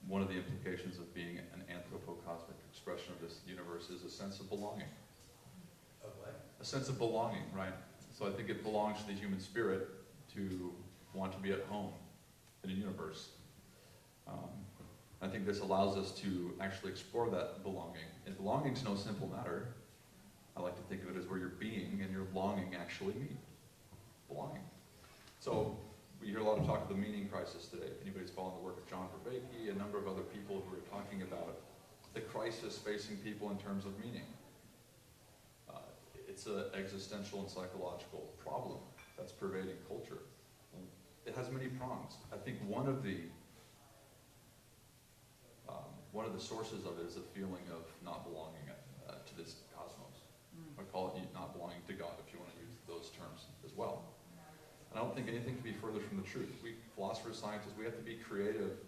one of the implications of being an anthropocosmic expression of this universe is a sense of belonging. Of what? A sense of belonging, right? So I think it belongs to the human spirit to want to be at home in a universe. I think this allows us to actually explore that belonging. And belonging is no simple matter. I like to think of it as where your being and your longing actually meet. Belonging. So we hear a lot of talk of the meaning crisis today. If anybody's following the work of John Vervaeke, a number of other people who are talking about the crisis facing people in terms of meaning. It's an existential and psychological problem that's pervading culture. It has many prongs. I think one of the sources of it is a feeling of not belonging to this cosmos. I call it not belonging to God, if you want to use those terms as well. And I don't think anything can be further from the truth. We, philosophers, scientists, we have to be creative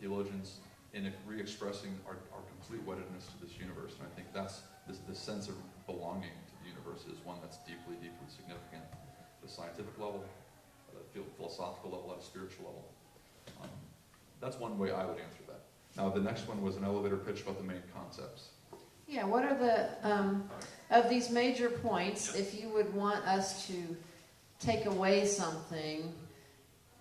theologians in re-expressing our complete weddedness to this universe. And I think that's this sense of belonging to the universe is one that's deeply, deeply significant at the scientific level, at a philosophical level, at a spiritual level. That's one way I would answer that. Now, the next one was an elevator pitch about the main concepts. Yeah, what are the, of these major points, if you would want us to take away something,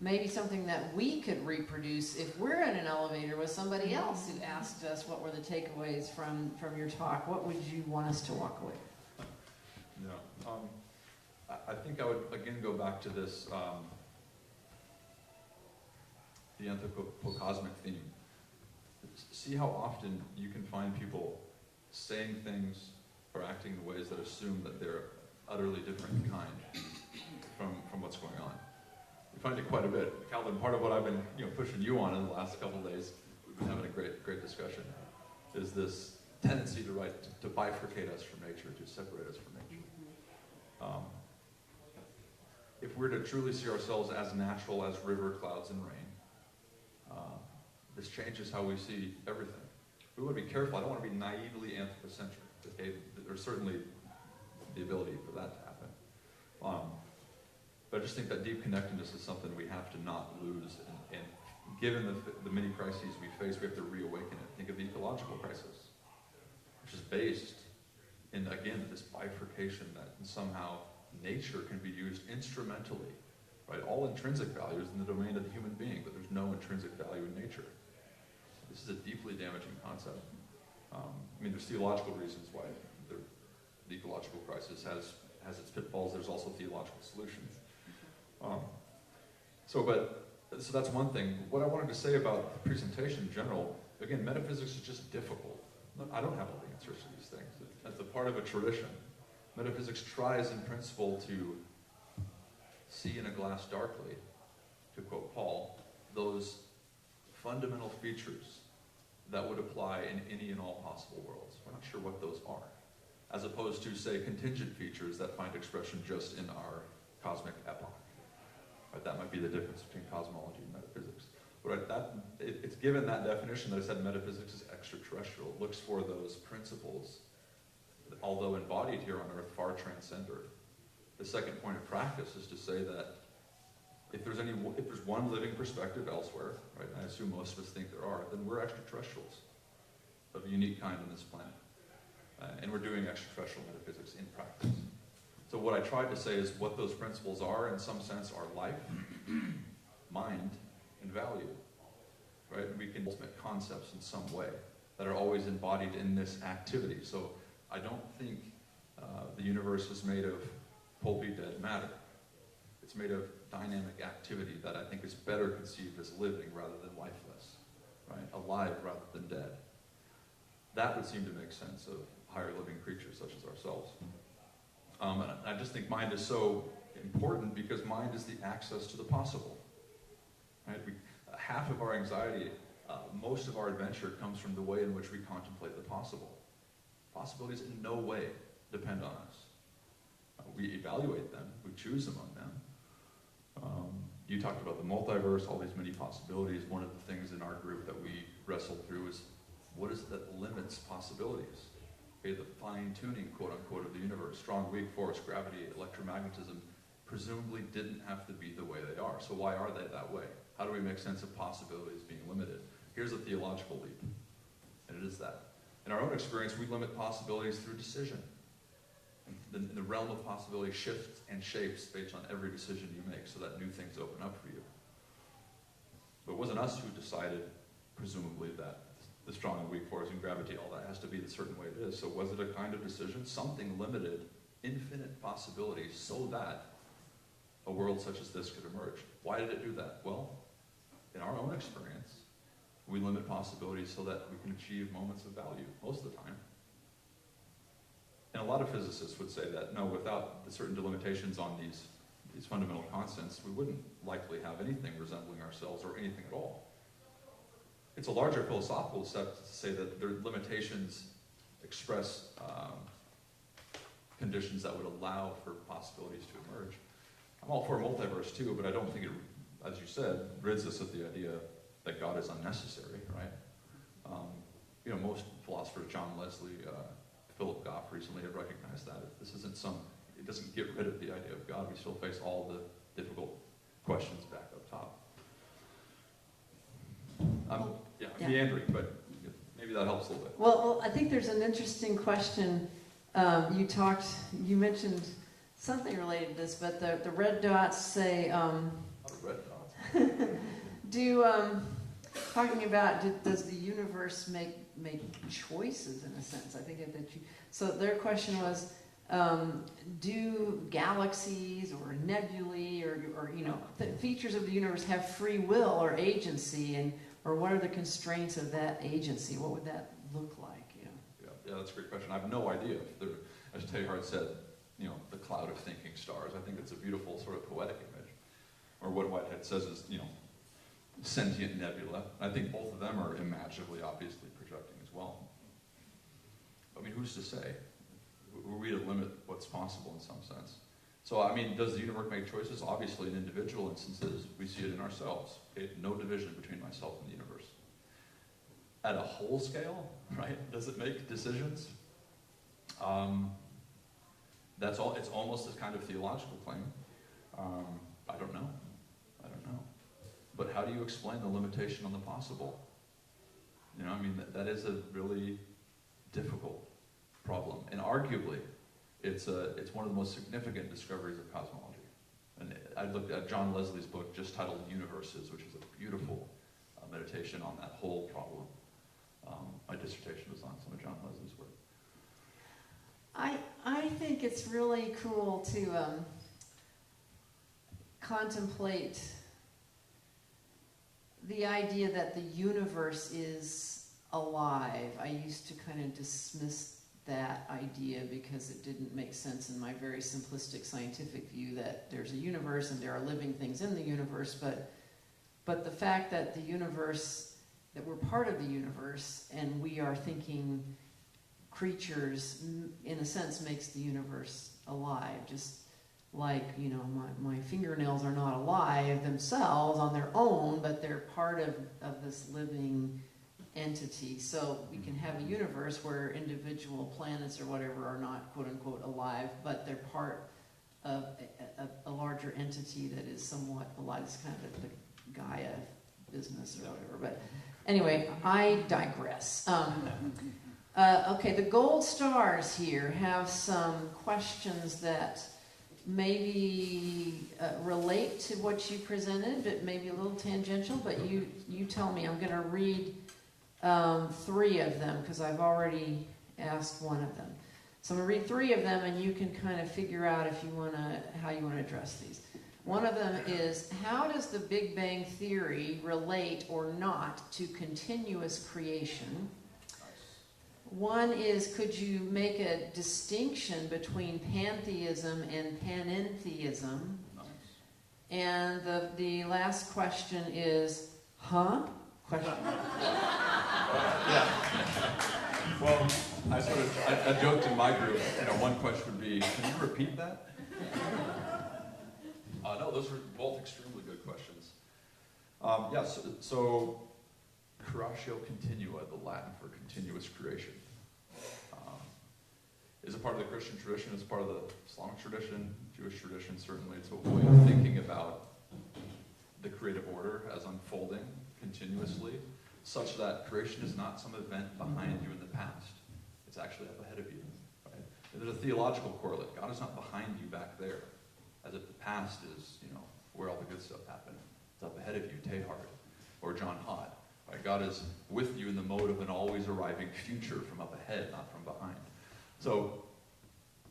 maybe something that we could reproduce if we're in an elevator with somebody else who asked us what were the takeaways from your talk, what would you want us to walk away with? Yeah. I think I would, again, go back to this, the anthropocosmic theme. See how often you can find people saying things or acting in ways that assume that they're utterly different in kind from what's going on. We find it quite a bit. Calvin, part of what I've been pushing you on in the last couple of days, we've been having a great discussion, is this tendency to bifurcate us from nature, to separate us from nature. If we're to truly see ourselves as natural as river, clouds, and rain, this changes how we see everything. We want to be careful. I don't want to be naively anthropocentric. Okay? There's certainly the ability for that to happen. But I just think that deep connectedness is something we have to not lose. And given the many crises we face, we have to reawaken it. Think of the ecological crisis, which is based in, again, this bifurcation that somehow nature can be used instrumentally. Right? All intrinsic value is in the domain of the human being, but there's no intrinsic value in nature. This is a deeply damaging concept. I mean, there's theological reasons why the ecological crisis has its pitfalls. There's also theological solutions. So that's one thing. What I wanted to say about the presentation in general, again, metaphysics is just difficult. I don't have all the answers to these things. As a part of a tradition, metaphysics tries in principle to see in a glass darkly, to quote Paul, those fundamental features that would apply in any and all possible worlds. We're not sure what those are, as opposed to, say, contingent features that find expression just in our cosmic epoch. Right? That might be the difference between cosmology and metaphysics. But it's given that definition that I said metaphysics is extraterrestrial. It looks for those principles that, although embodied here on Earth, far transcend Earth. The second point of practice is to say that if there's one living perspective elsewhere, right, and I assume most of us think there are, then we're extraterrestrials of a unique kind on this planet. And we're doing extraterrestrial metaphysics in practice. So what I tried to say is what those principles are, in some sense, are life, mind, and value. Right? And we can ultimate concepts in some way that are always embodied in this activity. So I don't think the universe is made of pulpy dead matter. It's made of dynamic activity that I think is better conceived as living rather than lifeless, right? Alive rather than dead. That would seem to make sense of higher living creatures such as ourselves. And I just think mind is so important because mind is the access to the possible. Right? Half of our anxiety, most of our adventure comes from the way in which we contemplate the possible. Possibilities in no way depend on us. We evaluate them, we choose among them. You talked about the multiverse, all these many possibilities. One of the things in our group that we wrestled through is, what is it that limits possibilities? Okay, the fine-tuning, quote-unquote, of the universe, strong, weak force, gravity, electromagnetism, presumably didn't have to be the way they are. So why are they that way? How do we make sense of possibilities being limited? Here's a theological leap, and it is that. In our own experience, we limit possibilities through decision. And the realm of possibility shifts and shapes based on every decision you make so that new things open up for you. But it wasn't us who decided, presumably, that the strong and weak force and gravity, all that has to be the certain way it is. So was it a kind of decision? Something limited infinite possibilities so that a world such as this could emerge. Why did it do that? Well, in our own experience, we limit possibilities so that we can achieve moments of value, most of the time. And a lot of physicists would say that, no, without the certain delimitations on these fundamental constants, we wouldn't likely have anything resembling ourselves or anything at all. It's a larger philosophical step to say that their limitations express conditions that would allow for possibilities to emerge. I'm all for multiverse too, but I don't think it, as you said, rids us of the idea that God is unnecessary, right? You know, most philosophers, John Leslie, Philip Goff recently have recognized that. If this isn't it doesn't get rid of the idea of God. We still face all the difficult questions back up top. Yeah. Meandering, but maybe that helps a little bit. Well, I think there's an interesting question. You mentioned something related to this, but the red dots say, Red dots. Talking about, does the universe make choices in a sense? I think that so their question was, do galaxies or nebulae or you know, features of the universe have free will or agency, or what are the constraints of that agency? What would that look like? You know? Yeah, that's a great question. I have no idea if they're, as Teilhard said, you know, the cloud of thinking stars. I think it's a beautiful sort of poetic image. Or what Whitehead says is, you know, sentient nebula. I think both of them are imaginably, obviously projecting as well. I mean, who's to say? Were we to limit what's possible in some sense? So, I mean, does the universe make choices? Obviously, in individual instances, we see it in ourselves. Okay? No division between myself and the universe. At a whole scale, right? Does it make decisions? That's all. It's almost a kind of theological claim. I don't know. But how do you explain the limitation on the possible? You know, I mean, that is a really difficult problem, and arguably, it's one of the most significant discoveries of cosmology. And I looked at John Leslie's book, just titled "Universes," which is a beautiful meditation on that whole problem. My dissertation was on some of John Leslie's work. I think it's really cool to contemplate the idea that the universe is alive. I used to kind of dismiss that idea because it didn't make sense in my very simplistic scientific view that there's a universe and there are living things in the universe, but the fact that the universe, that we're part of the universe and we are thinking creatures, in a sense, makes the universe alive. Just like, you know, my fingernails are not alive themselves on their own, but they're part of this living entity. So we can have a universe where individual planets or whatever are not quote-unquote alive, but they're part of a larger entity that is somewhat alive. It's kind of the Gaia business or whatever. But anyway, I digress. Okay, the gold stars here have some questions that maybe relate to what you presented, but maybe a little tangential, but you tell me. I'm going to read 3 of them because I've already asked one of them. So I'm going to read 3 of them, and you can kind of figure out if you want to, how you want to address these. One of them is, how does the Big Bang Theory relate or not to continuous creation? One is, could you make a distinction between pantheism and panentheism? Nice. And the last question is, huh? Question. Yeah. Well, I joked in my group, you know, one question would be, can you repeat that? No, those are both extremely good questions. So creatio continua, the Latin for continuous creation, is a part of the Christian tradition, is part of the Islamic tradition, Jewish tradition. Certainly it's a way of thinking about the creative order as unfolding continuously, such that creation is not some event behind you in the past. It's actually up ahead of you. Right? There's a theological correlate. God is not behind you back there, as if the past is, where all the good stuff happened. It's up ahead of you, Teilhard, or John Hott. Right? God is with you in the mode of an always arriving future from up ahead, not from behind. So,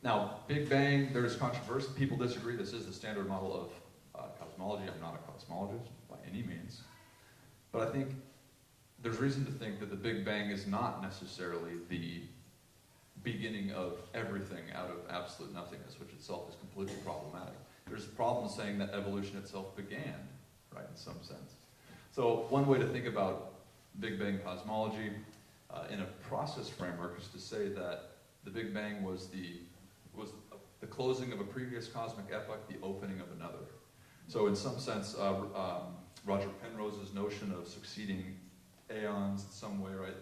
now, Big Bang, there's controversy. People disagree. This is the standard model of cosmology. I'm not a cosmologist by any means. But I think there's reason to think that the Big Bang is not necessarily the beginning of everything out of absolute nothingness, which itself is completely problematic. There's a problem saying that evolution itself began, right, in some sense. So one way to think about Big Bang cosmology in a process framework is to say that the Big Bang was the closing of a previous cosmic epoch, the opening of another. So in some sense, Roger Penrose's notion of succeeding aeons in some way, right?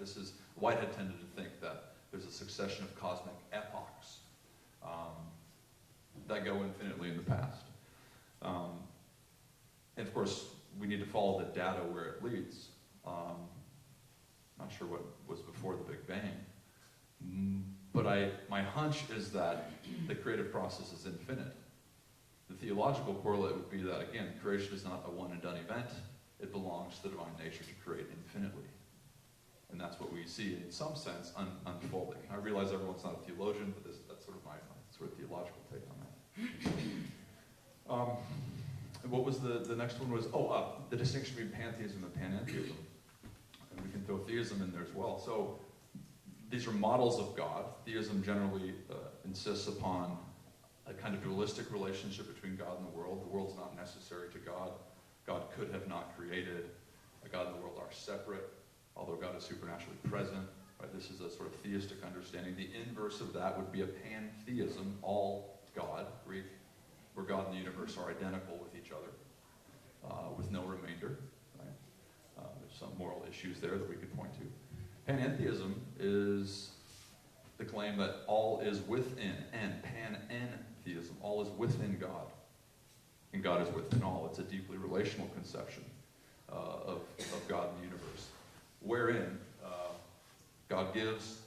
Whitehead tended to think that there's a succession of cosmic epochs that go infinitely in the past. And of course, we need to follow the data where it leads. Not sure what was before the Big Bang. But my hunch is that the creative process is infinite. The theological correlate would be that, again, creation is not a one-and-done event. It belongs to the divine nature to create infinitely. And that's what we see, in some sense, unfolding. I realize everyone's not a theologian, but that's sort of my sort of theological take on that. And what was the next one was, the distinction between pantheism and panentheism. And we can throw theism in there as well. So these are models of God. Theism generally insists upon a kind of dualistic relationship between God and the world. The world's not necessary to God. God could have not created. God and the world are separate, although God is supernaturally present. Right? This is a sort of theistic understanding. The inverse of that would be a pantheism, all God, Greek, where God and the universe are identical with each other, with no remainder. Right? There's some moral issues there that we could point to. Panentheism is the claim that all is within, and panentheism, all is within God, and God is within all. It's a deeply relational conception of God and the universe, wherein God gives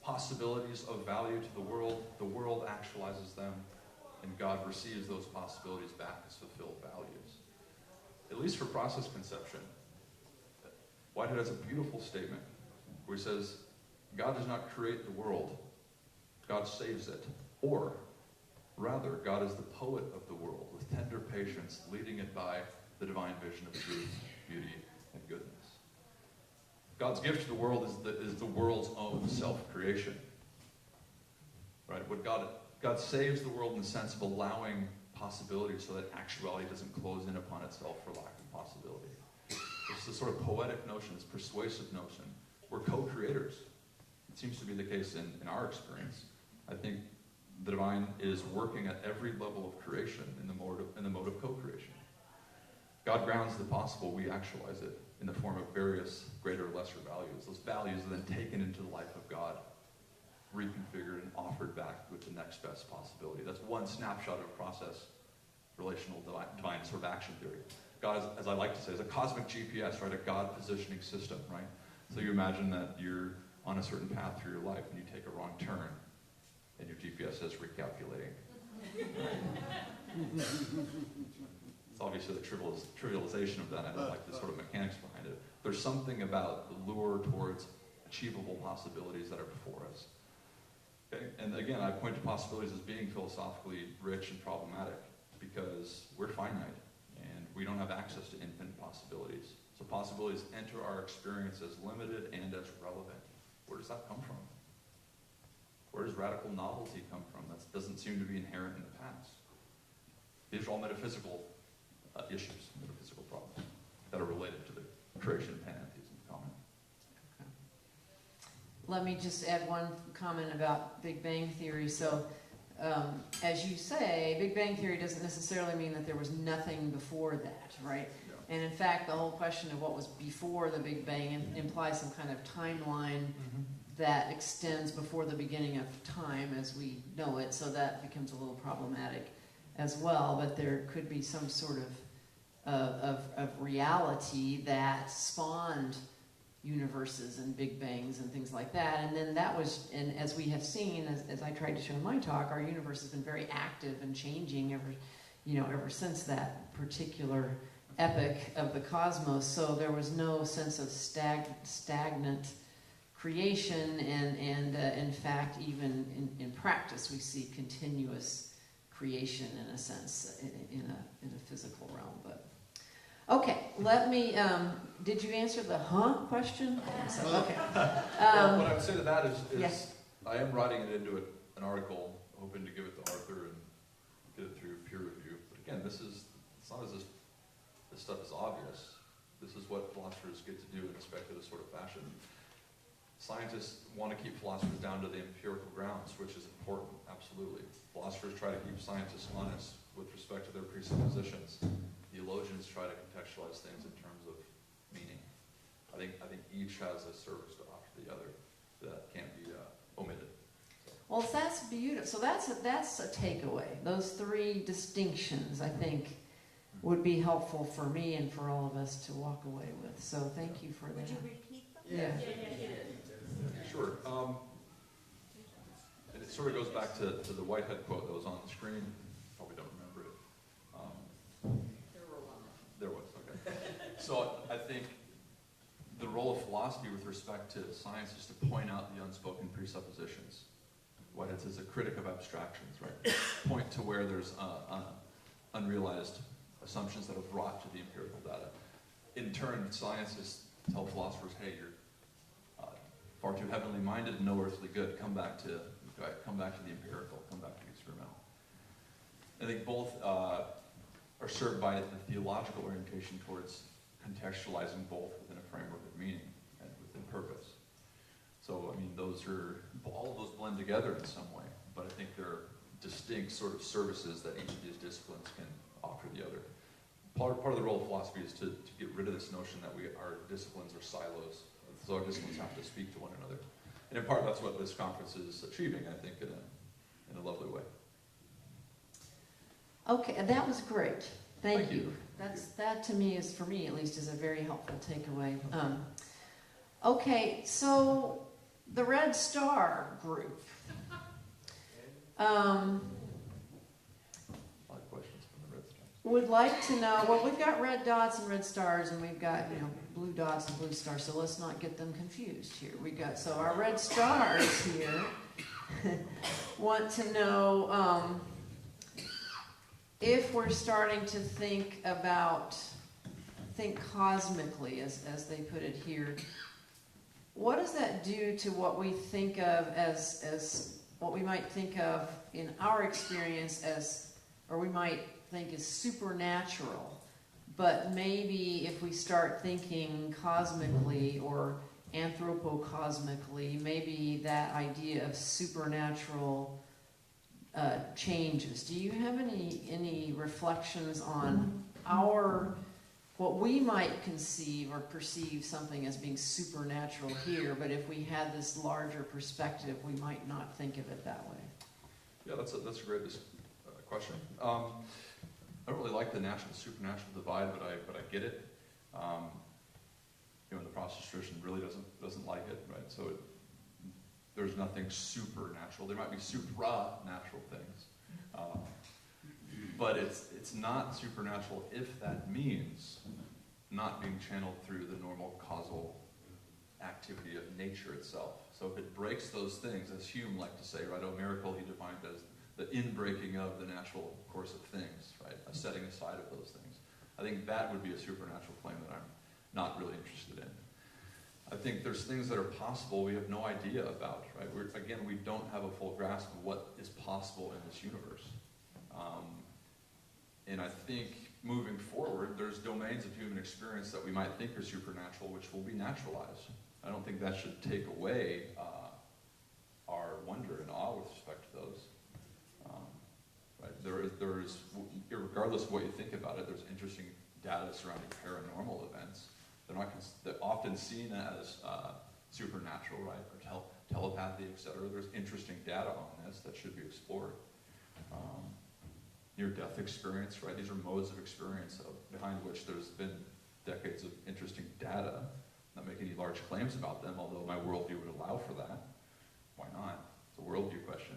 possibilities of value to the world actualizes them, and God receives those possibilities back as fulfilled values. At least for process conception, Whitehead has a beautiful statement where he says, God does not create the world, God saves it. Or, rather, God is the poet of the world, with tender patience, leading it by the divine vision of truth, beauty, and goodness. God's gift to the world is the world's own self-creation. Right? God saves the world in the sense of allowing possibility so that actuality doesn't close in upon itself for lack of possibility. It's this sort of poetic notion, this persuasive notion. We're co-creators. It seems to be the case in our experience. I think the divine is working at every level of creation in the mode of co-creation. God grounds the possible, we actualize it in the form of various greater or lesser values. Those values are then taken into the life of God, reconfigured and offered back with the next best possibility. That's one snapshot of a process, relational divine sort of action theory. God, as I like to say, is a cosmic GPS, right? A God positioning system, right? So you imagine that you're on a certain path through your life and you take a wrong turn and your GPS says recalculating. It's obviously the trivialization of that. I don't like the sort of mechanics behind it. There's something about the lure towards achievable possibilities that are before us. Okay? And again, I point to possibilities as being philosophically rich and problematic because we're finite and we don't have access to infinite possibilities. So possibilities enter our experience as limited and as relevant. Where does that come from? Where does radical novelty come from? That doesn't seem to be inherent in the past. These are all metaphysical issues, metaphysical problems that are related to the creation of panentheism comment. Okay. Let me just add one comment about Big Bang Theory. So, as you say, Big Bang Theory doesn't necessarily mean that there was nothing before that, right? And in fact, the whole question of what was before the Big Bang implies some kind of timeline that extends before the beginning of time as we know it, so that becomes a little problematic as well. But there could be some sort of reality that spawned universes and Big Bangs and things like that. And then that was, and as we have seen, as I tried to show in my talk, our universe has been very active and changing ever since that particular epoch of the cosmos. So there was no sense of stagnant creation, and in fact, even in practice, we see continuous creation in a sense, in a physical realm. But okay, let me. Did you answer the question? Okay. Well, what I would say to that is yes. I am writing it into an article, hoping to give it to Arthur and get it through peer review. But again, it's not as if this stuff is obvious. This is what philosophers get to do in a speculative sort of fashion. Scientists want to keep philosophers down to the empirical grounds, which is important, absolutely. Philosophers try to keep scientists honest with respect to their presuppositions. Theologians try to contextualize things in terms of meaning. I think each has a service to offer the other that can't be omitted. Well, that's beautiful. So that's a takeaway. Those three distinctions, I think, would be helpful for me and for all of us to walk away with. So thank you for that. Would you repeat them? Yeah. Sure. And it sort of goes back to the Whitehead quote that was on the screen. Probably don't remember it. There was, okay. So I think the role of philosophy with respect to science is to point out the unspoken presuppositions. Whitehead is a critic of abstractions, right? Point to where there's unrealized assumptions that have brought to the empirical data. In turn, scientists tell philosophers, hey, you're far too heavenly minded and no earthly good. Come back to the empirical, come back to the experimental. I think both are served by the theological orientation towards contextualizing both within a framework of meaning and within purpose. So, I mean, all of those blend together in some way, but I think they're distinct sort of services that each of these disciplines can offer the other. Part of the role of philosophy is to get rid of this notion that our disciplines are silos. So our disciplines have to speak to one another. And in part, that's what this conference is achieving, I think, in a lovely way. Okay, and that was great. Thank you. Thank you. That to me is, for me at least, is a very helpful takeaway. Okay, so the Red Star group. A lot of questions from the Red Star. Would like to know, well, we've got red dots and red stars, and we've got, blue dots and blue stars, so let's not get them confused here. So our red stars here want to know if we're starting to think cosmically, as they put it here, what does that do to what we think of as what we might think of in our experience or we might think is supernatural, but maybe if we start thinking cosmically or anthropocosmically, maybe that idea of supernatural changes. Do you have any reflections on what we might conceive or perceive something as being supernatural here, but if we had this larger perspective, we might not think of it that way? Yeah, that's a great question. I don't really like the supernatural divide, but I get it. The Protestant tradition really doesn't like it, right? So there's nothing supernatural. There might be supranatural things, but it's not supernatural if that means not being channeled through the normal causal activity of nature itself. So if it breaks those things, as Hume liked to say, right? A miracle he defined as the inbreaking of the natural course of things, right? A setting aside of those things. I think that would be a supernatural claim that I'm not really interested in. I think there's things that are possible we have no idea about, right? We don't have a full grasp of what is possible in this universe. And I think moving forward, there's domains of human experience that we might think are supernatural, which will be naturalized. I don't think that should take away our wonder and awe with respect to those. Right? There is, regardless of what you think about it, there's interesting data surrounding paranormal events. They're often seen as supernatural, right, or telepathy, etc. There's interesting data on this that should be explored. Near-death experience, right? These are modes of experience behind which there's been decades of interesting data. Not making any large claims about them, although my worldview would allow for that. Why not? It's a worldview question.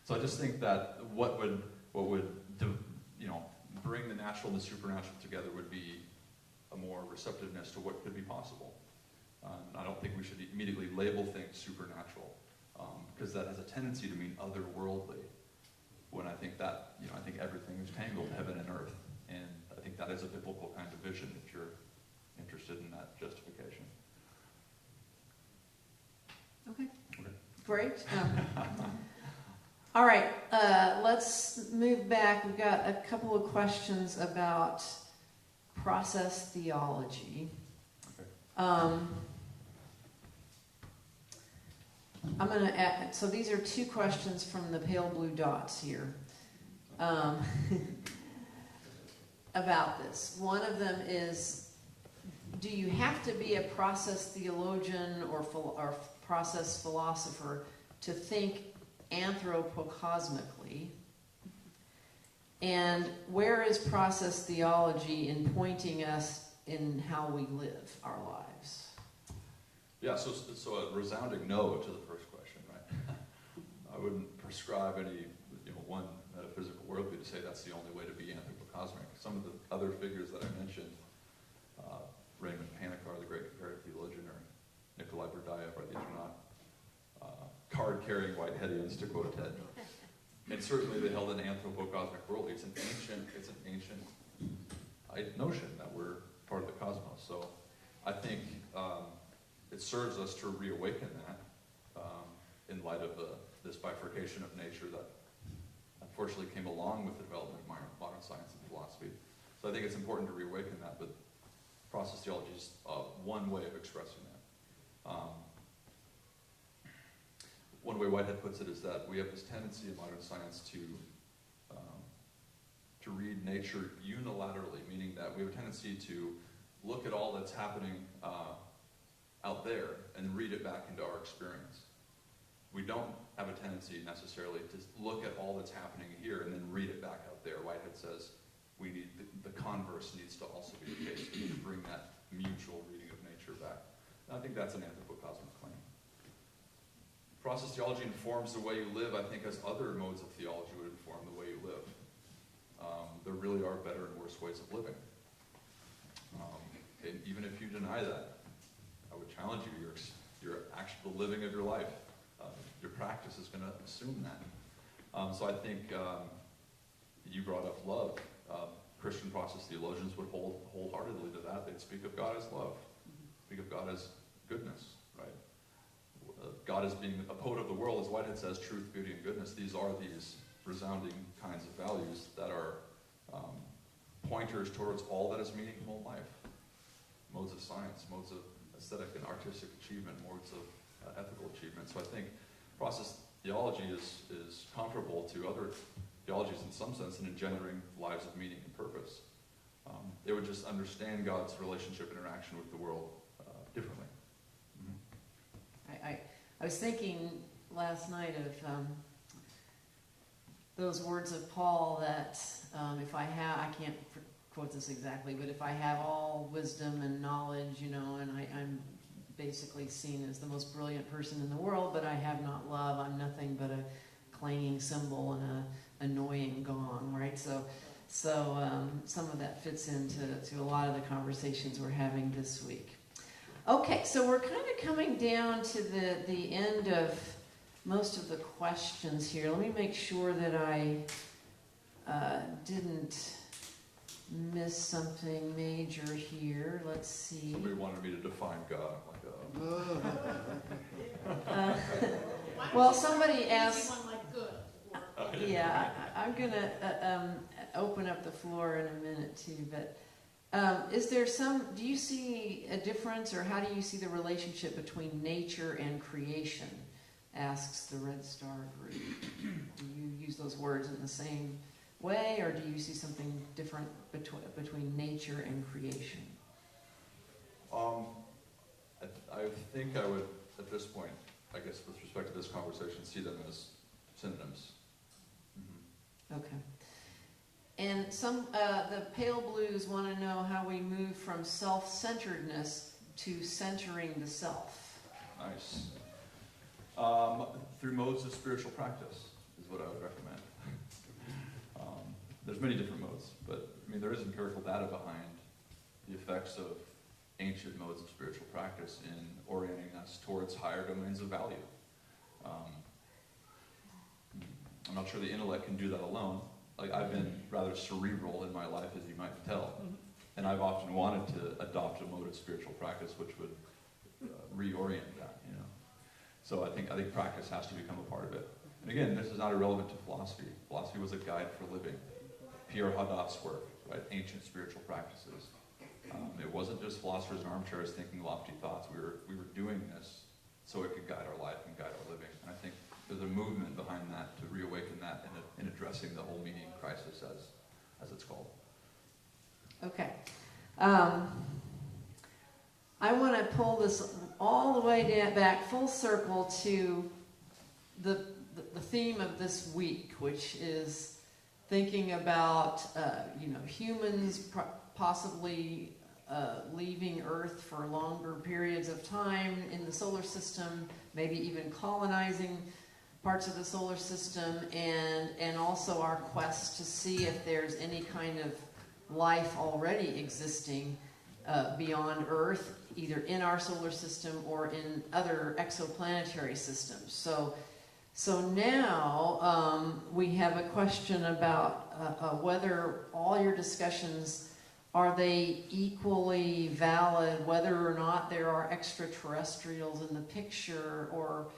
So I just think that what would bring the natural and the supernatural together would be a more receptiveness to what could be possible. I don't think we should immediately label things supernatural, because that has a tendency to mean otherworldly. When I think that, I think everything is tangled, heaven and earth, and I think that is a biblical kind of vision if you're interested in that justification. Okay. Okay. Great. All right, let's move back. We've got a couple of questions about process theology. Okay. I'm going to add, so these are two questions from the pale blue dots here about this. One of them is, do you have to be a process theologian or process philosopher to think anthropocosmically? And where is process theology in pointing us in how we live our lives? Yeah, so a resounding no to the first question, right? I wouldn't prescribe any, one metaphysical worldview to say that's the only way to be anthropocosmic. Some of the other figures that I mentioned, Raymond Panikar, the great comparative theologian, or Nikolai Berdyaev, right? These are not card-carrying white-headians, to quote Ted. And certainly they held an anthropocosmic worldview. It's an ancient notion that we're part of the cosmos. So I think it serves us to reawaken that in light of this bifurcation of nature that unfortunately came along with the development of modern science and philosophy. So I think it's important to reawaken that, but process theology is one way of expressing that. One way Whitehead puts it is that we have this tendency in modern science to read nature unilaterally, meaning that we have a tendency to look at all that's happening out there and read it back into our experience. We don't have a tendency necessarily to look at all that's happening here and then read it back out there. Whitehead says we need the converse needs to also be the case. We need to bring that mutual reading of nature back. And I think that's an anthropocosmic claim. Process theology informs the way you live, I think, as other modes of theology would inform the way you live. There really are better and worse ways of living. And even if you deny that, I would challenge you, your actual living of your life, your practice is going to assume that. So I think you brought up love. Christian process theologians would hold wholeheartedly to that. They'd speak of God as love, speak of God as goodness, right? God as being a poet of the world, as Whitehead says, truth, beauty, and goodness. These are these resounding kinds of values that are pointers towards all that is meaningful in life. Modes of science, modes of aesthetic and artistic achievement, modes of ethical achievement. So I think process theology is comparable to other theologies in some sense in engendering lives of meaning and purpose. They would just understand God's relationship interaction with the world differently. I was thinking last night of those words of Paul that if I have, I can't quote this exactly, but if I have all wisdom and knowledge, and I'm basically seen as the most brilliant person in the world, but I have not love, I'm nothing but a clanging cymbal and an annoying gong, right? So some of that fits into a lot of the conversations we're having this week. Okay, so we're kind of coming down to the end of most of the questions here. Let me make sure that I didn't miss something major here. Let's see. Somebody wanted me to define God. Well, somebody asked. Anyone like good? Yeah, I'm going to open up the floor in a minute too, but is there do you see a difference, or how do you see the relationship between nature and creation, asks the Red Star group. Do you use those words in the same way, or do you see something different between nature and creation? I think I would, at this point, I guess with respect to this conversation, see them as synonyms. Mm-hmm. Okay. And the Pale Blues want to know how we move from self-centeredness to centering the self. Nice. Through modes of spiritual practice is what I would recommend. There's many different modes, but I mean there is empirical data behind the effects of ancient modes of spiritual practice in orienting us towards higher domains of value. I'm not sure the intellect can do that alone. Like, I've been rather cerebral in my life, as you might tell, and I've often wanted to adopt a mode of spiritual practice which would reorient that, you know. So I think practice has to become a part of it. And again, this is not irrelevant to philosophy. Philosophy was a guide for living. Pierre Hadot's work, right? Ancient spiritual practices. It wasn't just philosophers in armchairs thinking lofty thoughts. We were doing this so it could guide our life and guide our living. And I think there's a movement behind that to reawaken that in addressing the whole meaning crisis, as it's called. Okay. I want to pull this all the way back full circle to the theme of this week, which is thinking about humans possibly leaving Earth for longer periods of time in the solar system, maybe even colonizing parts of the solar system, and also our quest to see if there's any kind of life already existing beyond Earth, either in our solar system or in other exoplanetary systems. So now we have a question about whether all your discussions, are they equally valid, whether or not there are extraterrestrials in the picture, or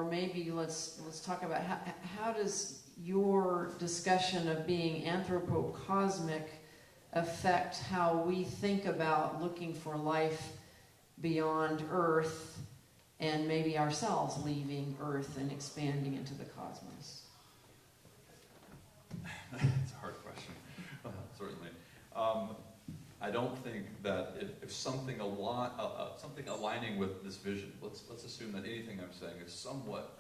maybe let's talk about how does your discussion of being anthropocosmic affect how we think about looking for life beyond Earth and maybe ourselves leaving Earth and expanding into the cosmos? It's a hard question, certainly. I don't think that if something aligning with this vision, let's assume that anything I'm saying is somewhat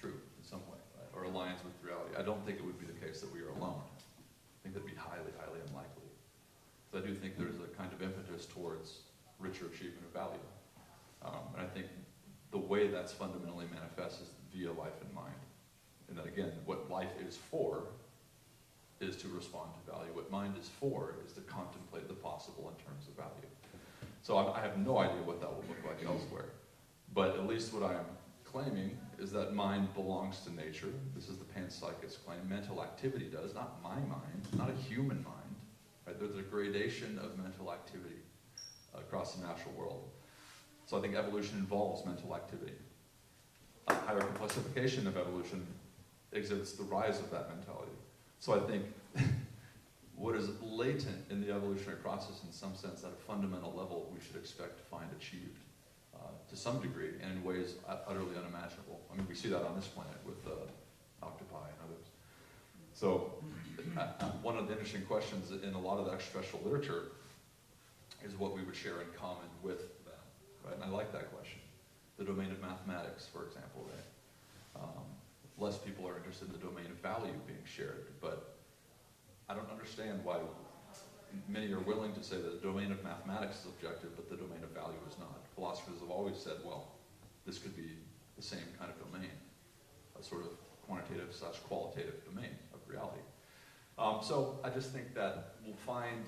true in some way, right, or aligns with reality. I don't think it would be the case that we are alone. I think that'd be highly, highly unlikely. So I do think there's a kind of impetus towards richer achievement of value. And I think the way that's fundamentally manifests is via life in mind. And that, again, what life is for is to respond to value. What mind is for is to contemplate the possible in terms of value. So I have no idea what that will look like elsewhere. But at least what I am claiming is that mind belongs to nature. This is the panpsychist claim. Mental activity does, not my mind, not a human mind. Right? There's a gradation of mental activity across the natural world. So I think evolution involves mental activity. A higher complexification of evolution exhibits the rise of that mentality. So I think what is latent in the evolutionary process, in some sense, at a fundamental level, we should expect to find achieved to some degree and in ways utterly unimaginable. I mean, we see that on this planet with octopi and others. So one of the interesting questions in a lot of the extraterrestrial literature is what we would share in common with them, right? And I like that question. The domain of mathematics, for example, right? Less people are interested in the domain of value being shared, but I don't understand why many are willing to say that the domain of mathematics is objective, but the domain of value is not. Philosophers have always said, well, this could be the same kind of domain, a sort of quantitative/qualitative domain of reality. So I just think that we'll find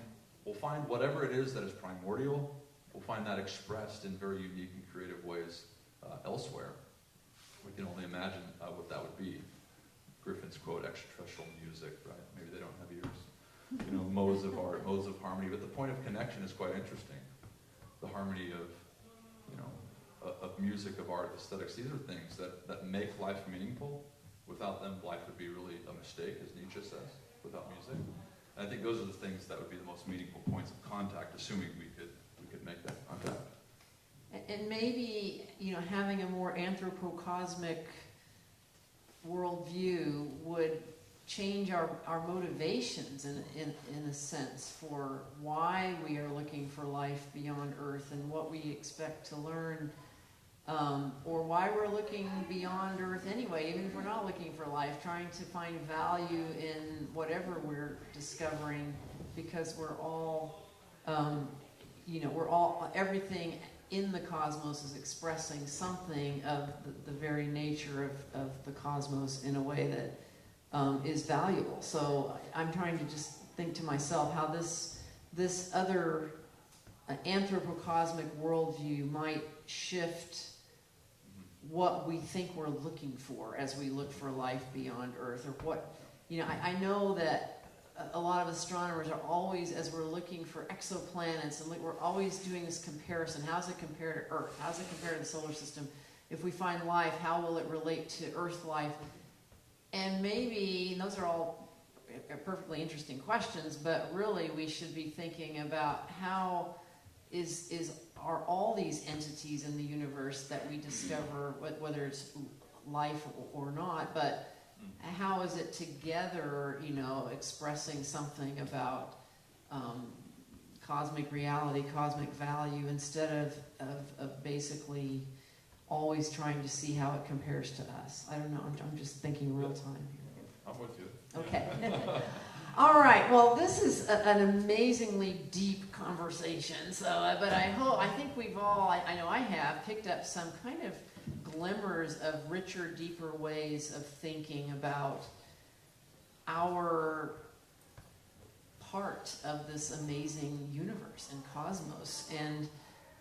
whatever it is that is primordial, we'll find that expressed in very unique and creative ways elsewhere. We can only imagine what that would be. Griffin's quote, extraterrestrial music, right? Maybe they don't have ears. You know, modes of art, modes of harmony. But the point of connection is quite interesting. The harmony of, of music, of art, aesthetics. These are things that make life meaningful. Without them, life would be really a mistake, as Nietzsche says, without music. And I think those are the things that would be the most meaningful points of contact, assuming we could make that contact. And maybe, having a more anthropocosmic worldview would change our motivations in a sense for why we are looking for life beyond Earth and what we expect to learn, or why we're looking beyond Earth anyway, even if we're not looking for life, trying to find value in whatever we're discovering, because we're all, everything in the cosmos is expressing something of the very nature of the cosmos in a way that is valuable. So I'm trying to just think to myself how this other anthropocosmic worldview might shift what we think we're looking for as we look for life beyond Earth, or what, I know that a lot of astronomers are always, as we're looking for exoplanets, and we're always doing this comparison. How's it compare to Earth? How's it compare to the solar system? If we find life, how will it relate to Earth life? And maybe, those are all perfectly interesting questions, but really we should be thinking about how are all these entities in the universe that we discover, whether it's life or not, but how is it together, expressing something about cosmic reality, cosmic value, instead of basically always trying to see how it compares to us. I don't know, I'm just thinking real time here. I'm with you. Okay. All right, well, this is an amazingly deep conversation, so, but I think we've all, I know I have, picked up some kind of glimmers of richer, deeper ways of thinking about our part of this amazing universe and cosmos,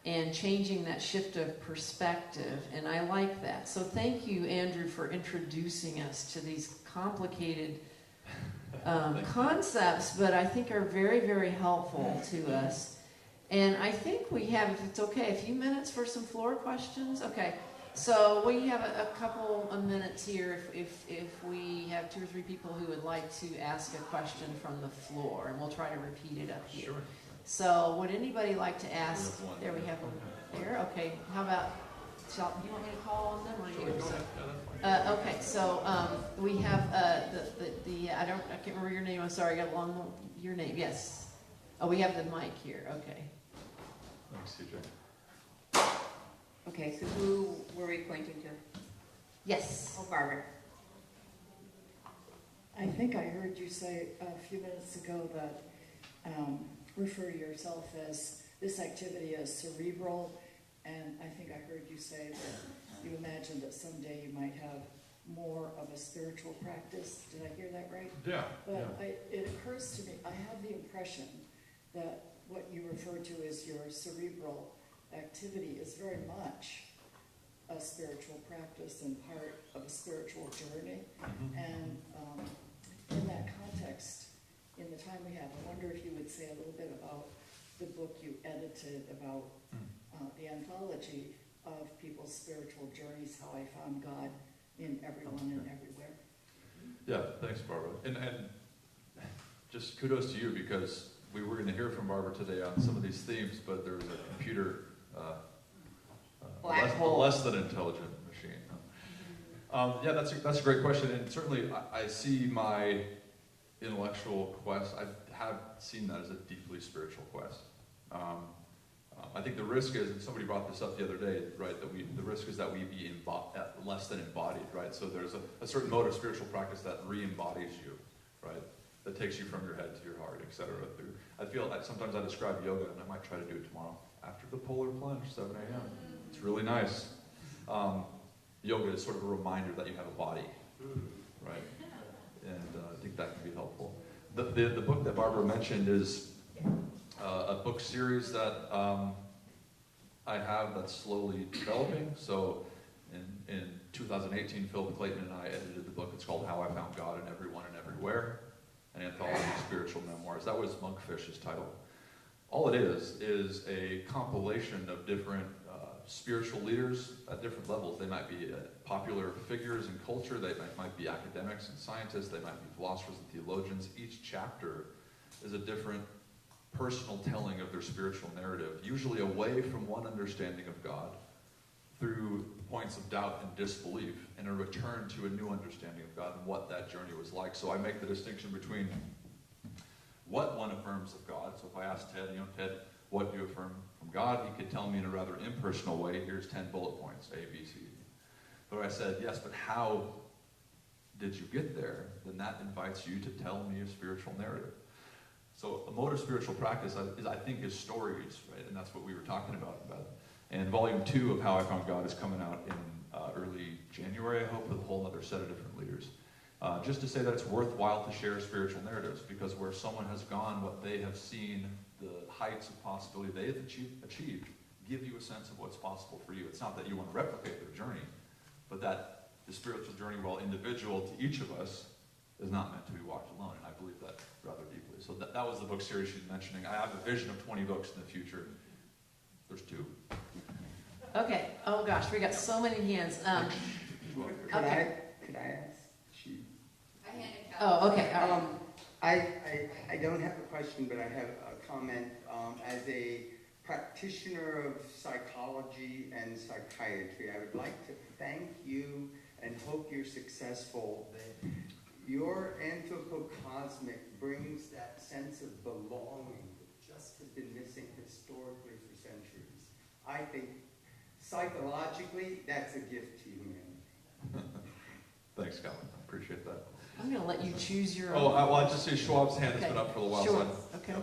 and changing that shift of perspective, and I like that. So thank you, Andrew, for introducing us to these complicated concepts, but I think are very, very helpful to us. And I think we have, if it's okay, a few minutes for some floor questions. Okay, so we have a couple of minutes here if we have 2 or 3 people who would like to ask a question from the floor, and we'll try to repeat it up here. Sure. So would anybody like to ask? We have one. There we have one there. Okay, how about, do you want me to call on them or you? Okay, so we have I can't remember your name. I'm sorry, I got your name. Yes. Oh, we have the mic here. Okay. Thanks, CJ. Okay, so who were we pointing to? Yes. Oh, Barbara. I think I heard you say a few minutes ago that refer to yourself as this activity as cerebral, and I think I heard you say that you imagine that someday you might have more of a spiritual practice. Did I hear that right? Yeah. But it occurs to me, I have the impression that what you refer to as your cerebral activity is very much a spiritual practice and part of a spiritual journey. And in that context, in the time we have, I wonder if you would say a little bit about the book you edited about the anthology of people's spiritual journeys, how I found God in everyone and everywhere. Yeah, thanks, Barbara. And just kudos to you, because we were going to hear from Barbara today on some of these themes, but there was a computer, less than intelligent machine. Yeah, that's a great question, and certainly I see my intellectual quest, I have seen that as a deeply spiritual quest. I think the risk is, and somebody brought this up the other day, right, that the risk is that we be less than embodied, right? So there's a certain mode of spiritual practice that re-embodies you, right? That takes you from your head to your heart, etc. I feel sometimes I describe yoga, and I might try to do it tomorrow after the polar plunge, 7 a.m. It's really nice. Yoga is sort of a reminder that you have a body, right? And I think that can be helpful. The book that Barbara mentioned is a book series that I have that's slowly developing. So in 2018, Phil Clayton and I edited the book. It's called How I Found God in Everyone and Everywhere, an anthology of spiritual memoirs. That was Monkfish's title. All it is a compilation of different spiritual leaders at different levels. They might be popular figures in culture, they might be academics and scientists, they might be philosophers and theologians. Each chapter is a different personal telling of their spiritual narrative, usually away from one understanding of God through points of doubt and disbelief, and a return to a new understanding of God and what that journey was like. So I make the distinction between what one affirms of God. So if I ask Ted, Ted, what do you affirm from God? He could tell me in a rather impersonal way, here's 10 bullet points, A, B, C, D. But if I said, yes, but how did you get there? Then that invites you to tell me a spiritual narrative. So a mode of spiritual practice, I think, is stories, right? And that's what we were talking about. And volume 2 of How I Found God is coming out in early January, I hope, with a whole other set of different leaders. Just to say that it's worthwhile to share spiritual narratives, because where someone has gone, what they have seen, the heights of possibility they have achieved, give you a sense of what's possible for you. It's not that you want to replicate their journey, but that the spiritual journey, while individual to each of us, is not meant to be walked alone, and I believe that rather deeply. So that was the book series she's mentioning. I have a vision of 20 books in the future. There's 2. Okay, oh gosh, we got so many hands. Could I ask? Oh, okay, all right. I don't have a question, but I have a comment. As a practitioner of psychology and psychiatry, I would like to thank you and hope you're successful. That your anthropocosmic brings that sense of belonging that just has been missing historically for centuries. I think psychologically, that's a gift to humanity. Thanks, Colin. I appreciate that. I'm going to let you choose your Oh, own. well, I just see Schwab's hand has been up for a while. Sure, So okay.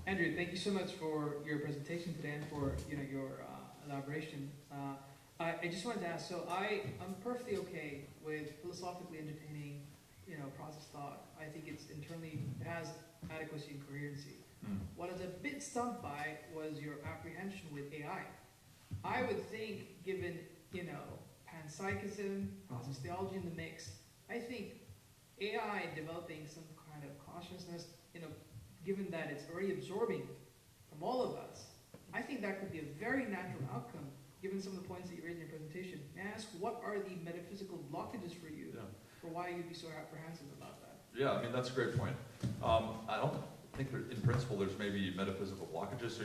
Andrew, thank you so much for your presentation today and for your elaboration. I just wanted to ask. So I'm perfectly okay with philosophically entertaining process thought. I think it's internally has adequacy and coherency. What I was a bit stumped by was your apprehension with AI. I would think, given panpsychism, process theology in the mix, I think AI developing some kind of consciousness, given that it's already absorbing from all of us, I think that could be a very natural outcome, given some of the points that you raised in your presentation. May I ask, what are the metaphysical blockages for you, for why you'd be so apprehensive about that? Yeah, I mean, that's a great point. I don't think in principle there's maybe metaphysical blockages, so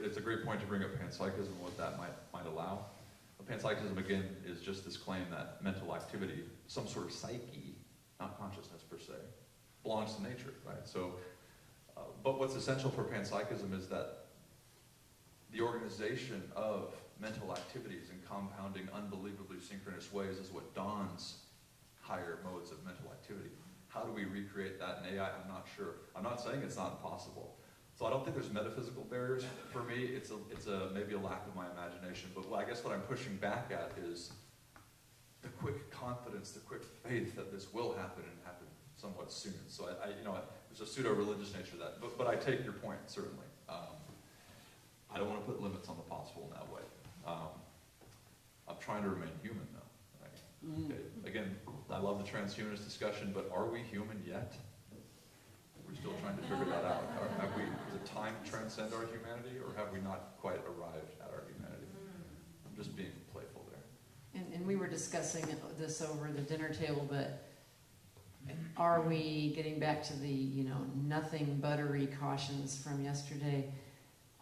it's a great point to bring up panpsychism and what that might allow. Panpsychism, again, is just this claim that mental activity, some sort of psyche, not consciousness per se, belongs to nature, right? So, but what's essential for panpsychism is that the organization of mental activities in compounding, unbelievably synchronous ways is what dawns higher modes of mental activity. How do we recreate that in AI? I'm not sure. I'm not saying it's not possible. So I don't think there's metaphysical barriers. For me, it's maybe a lack of my imagination. But I guess what I'm pushing back at is the quick confidence, the quick faith that this will happen and happen somewhat soon. So there's a pseudo-religious nature to that. But I take your point, certainly. I don't want to put limits on the possible in that way. I'm trying to remain human, though. Right? Okay. Again, I love the transhumanist discussion, but are we human yet? We're still trying to figure that out. Does time transcend our humanity, or have we not quite arrived at our humanity? I'm just being playful there. And we were discussing this over the dinner table, but are we getting back to the, nothing buttery cautions from yesterday?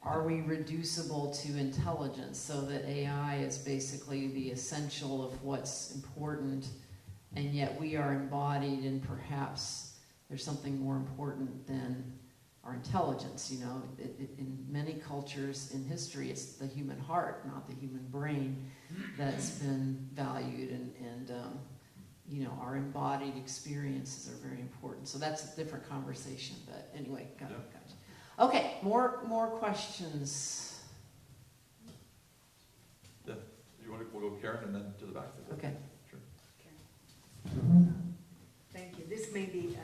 Are we reducible to intelligence so that AI is basically the essential of what's important, and yet we are embodied in perhaps there's something more important than our intelligence? In many cultures in history, it's the human heart, not the human brain, that's been valued, and our embodied experiences are very important. So that's a different conversation, but anyway, gotcha. Okay, more questions. Yeah, we'll go Karen and then to the back. Okay. Sure. Thank you. This may be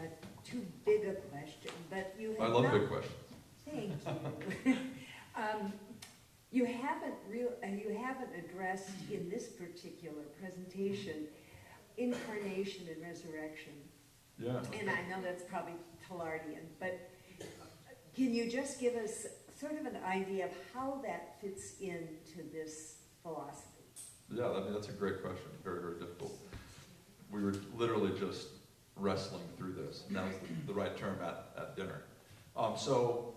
too big a question, but you have I love big questions. Thank you. You haven't addressed in this particular presentation incarnation and resurrection. Yeah. And I know that's probably Teilhardian, but can you just give us sort of an idea of how that fits into this philosophy? Yeah, that's a great question. Very, very difficult. We were literally just wrestling through this, and that was the right term at dinner. So,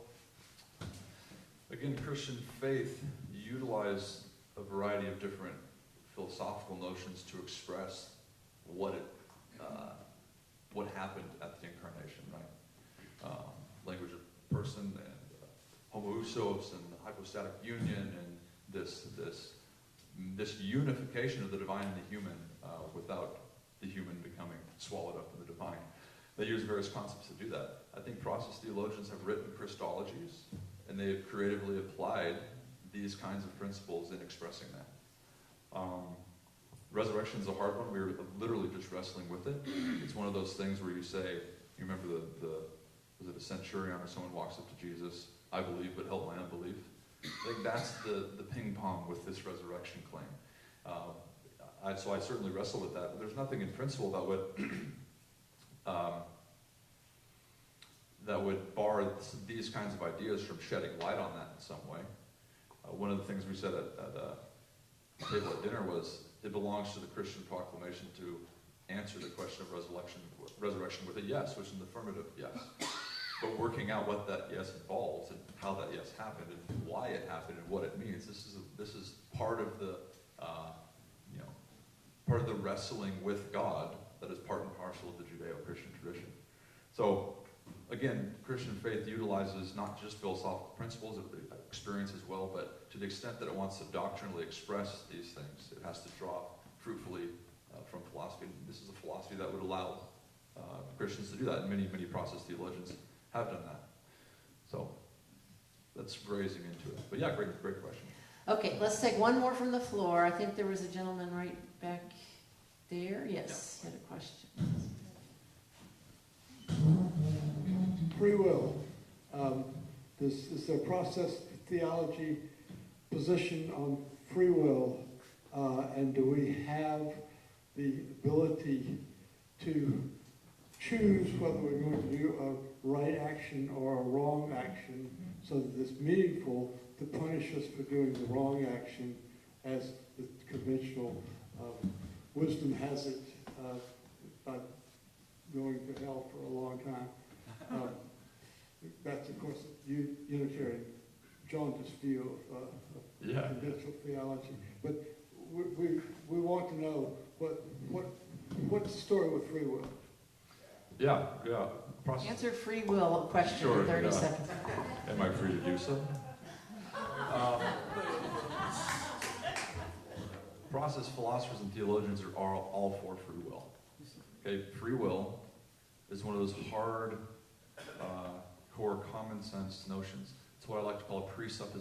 again, Christian faith utilize a variety of different philosophical notions to express what happened at the incarnation, right? Language of person and homoousos and hypostatic union and this unification of the divine and the human without the human becoming swallowed up in the divine. They use various concepts to do that. I think process theologians have written Christologies, and they have creatively applied these kinds of principles in expressing that. Resurrection is a hard one. We were literally just wrestling with it. It's one of those things where you say, you remember was it a centurion or someone walks up to Jesus, I believe, but help my unbelief. I think that's the ping pong with this resurrection claim. So I certainly wrestle with that, but there's nothing in principle that would bar these kinds of ideas from shedding light on that in some way. One of the things we said at the table at dinner was, it belongs to the Christian proclamation to answer the question of resurrection with a yes, which is an affirmative yes. But working out what that yes involves and how that yes happened and why it happened and what it means, this is part of the part of the wrestling with God that is part and parcel of the Judeo-Christian tradition. So again, Christian faith utilizes not just philosophical principles of experience as well, but to the extent that it wants to doctrinally express these things, it has to draw fruitfully from philosophy. And this is a philosophy that would allow Christians to do that, and many process theologians have done that. So that's grazing into it. But yeah, great question. Okay, let's take one more from the floor. I think there was a gentleman right back there. Yes, he had a question. Free will. Is there a process theology position on free will, and do we have the ability to choose whether we're going to do a right action or a wrong action, so that it's meaningful to punish us for doing the wrong action, as the conventional wisdom has it, about going to hell for a long time. That's, of course, Unitarian jaundiced view of conventional theology. But we want to know what's the story with free will? Yeah. Answer free will question Sure, in 30 seconds. Am I free to do so? Process philosophers and theologians are all for free will. Okay, free will is one of those hard, core common sense notions. It's what I like to call a presupposition.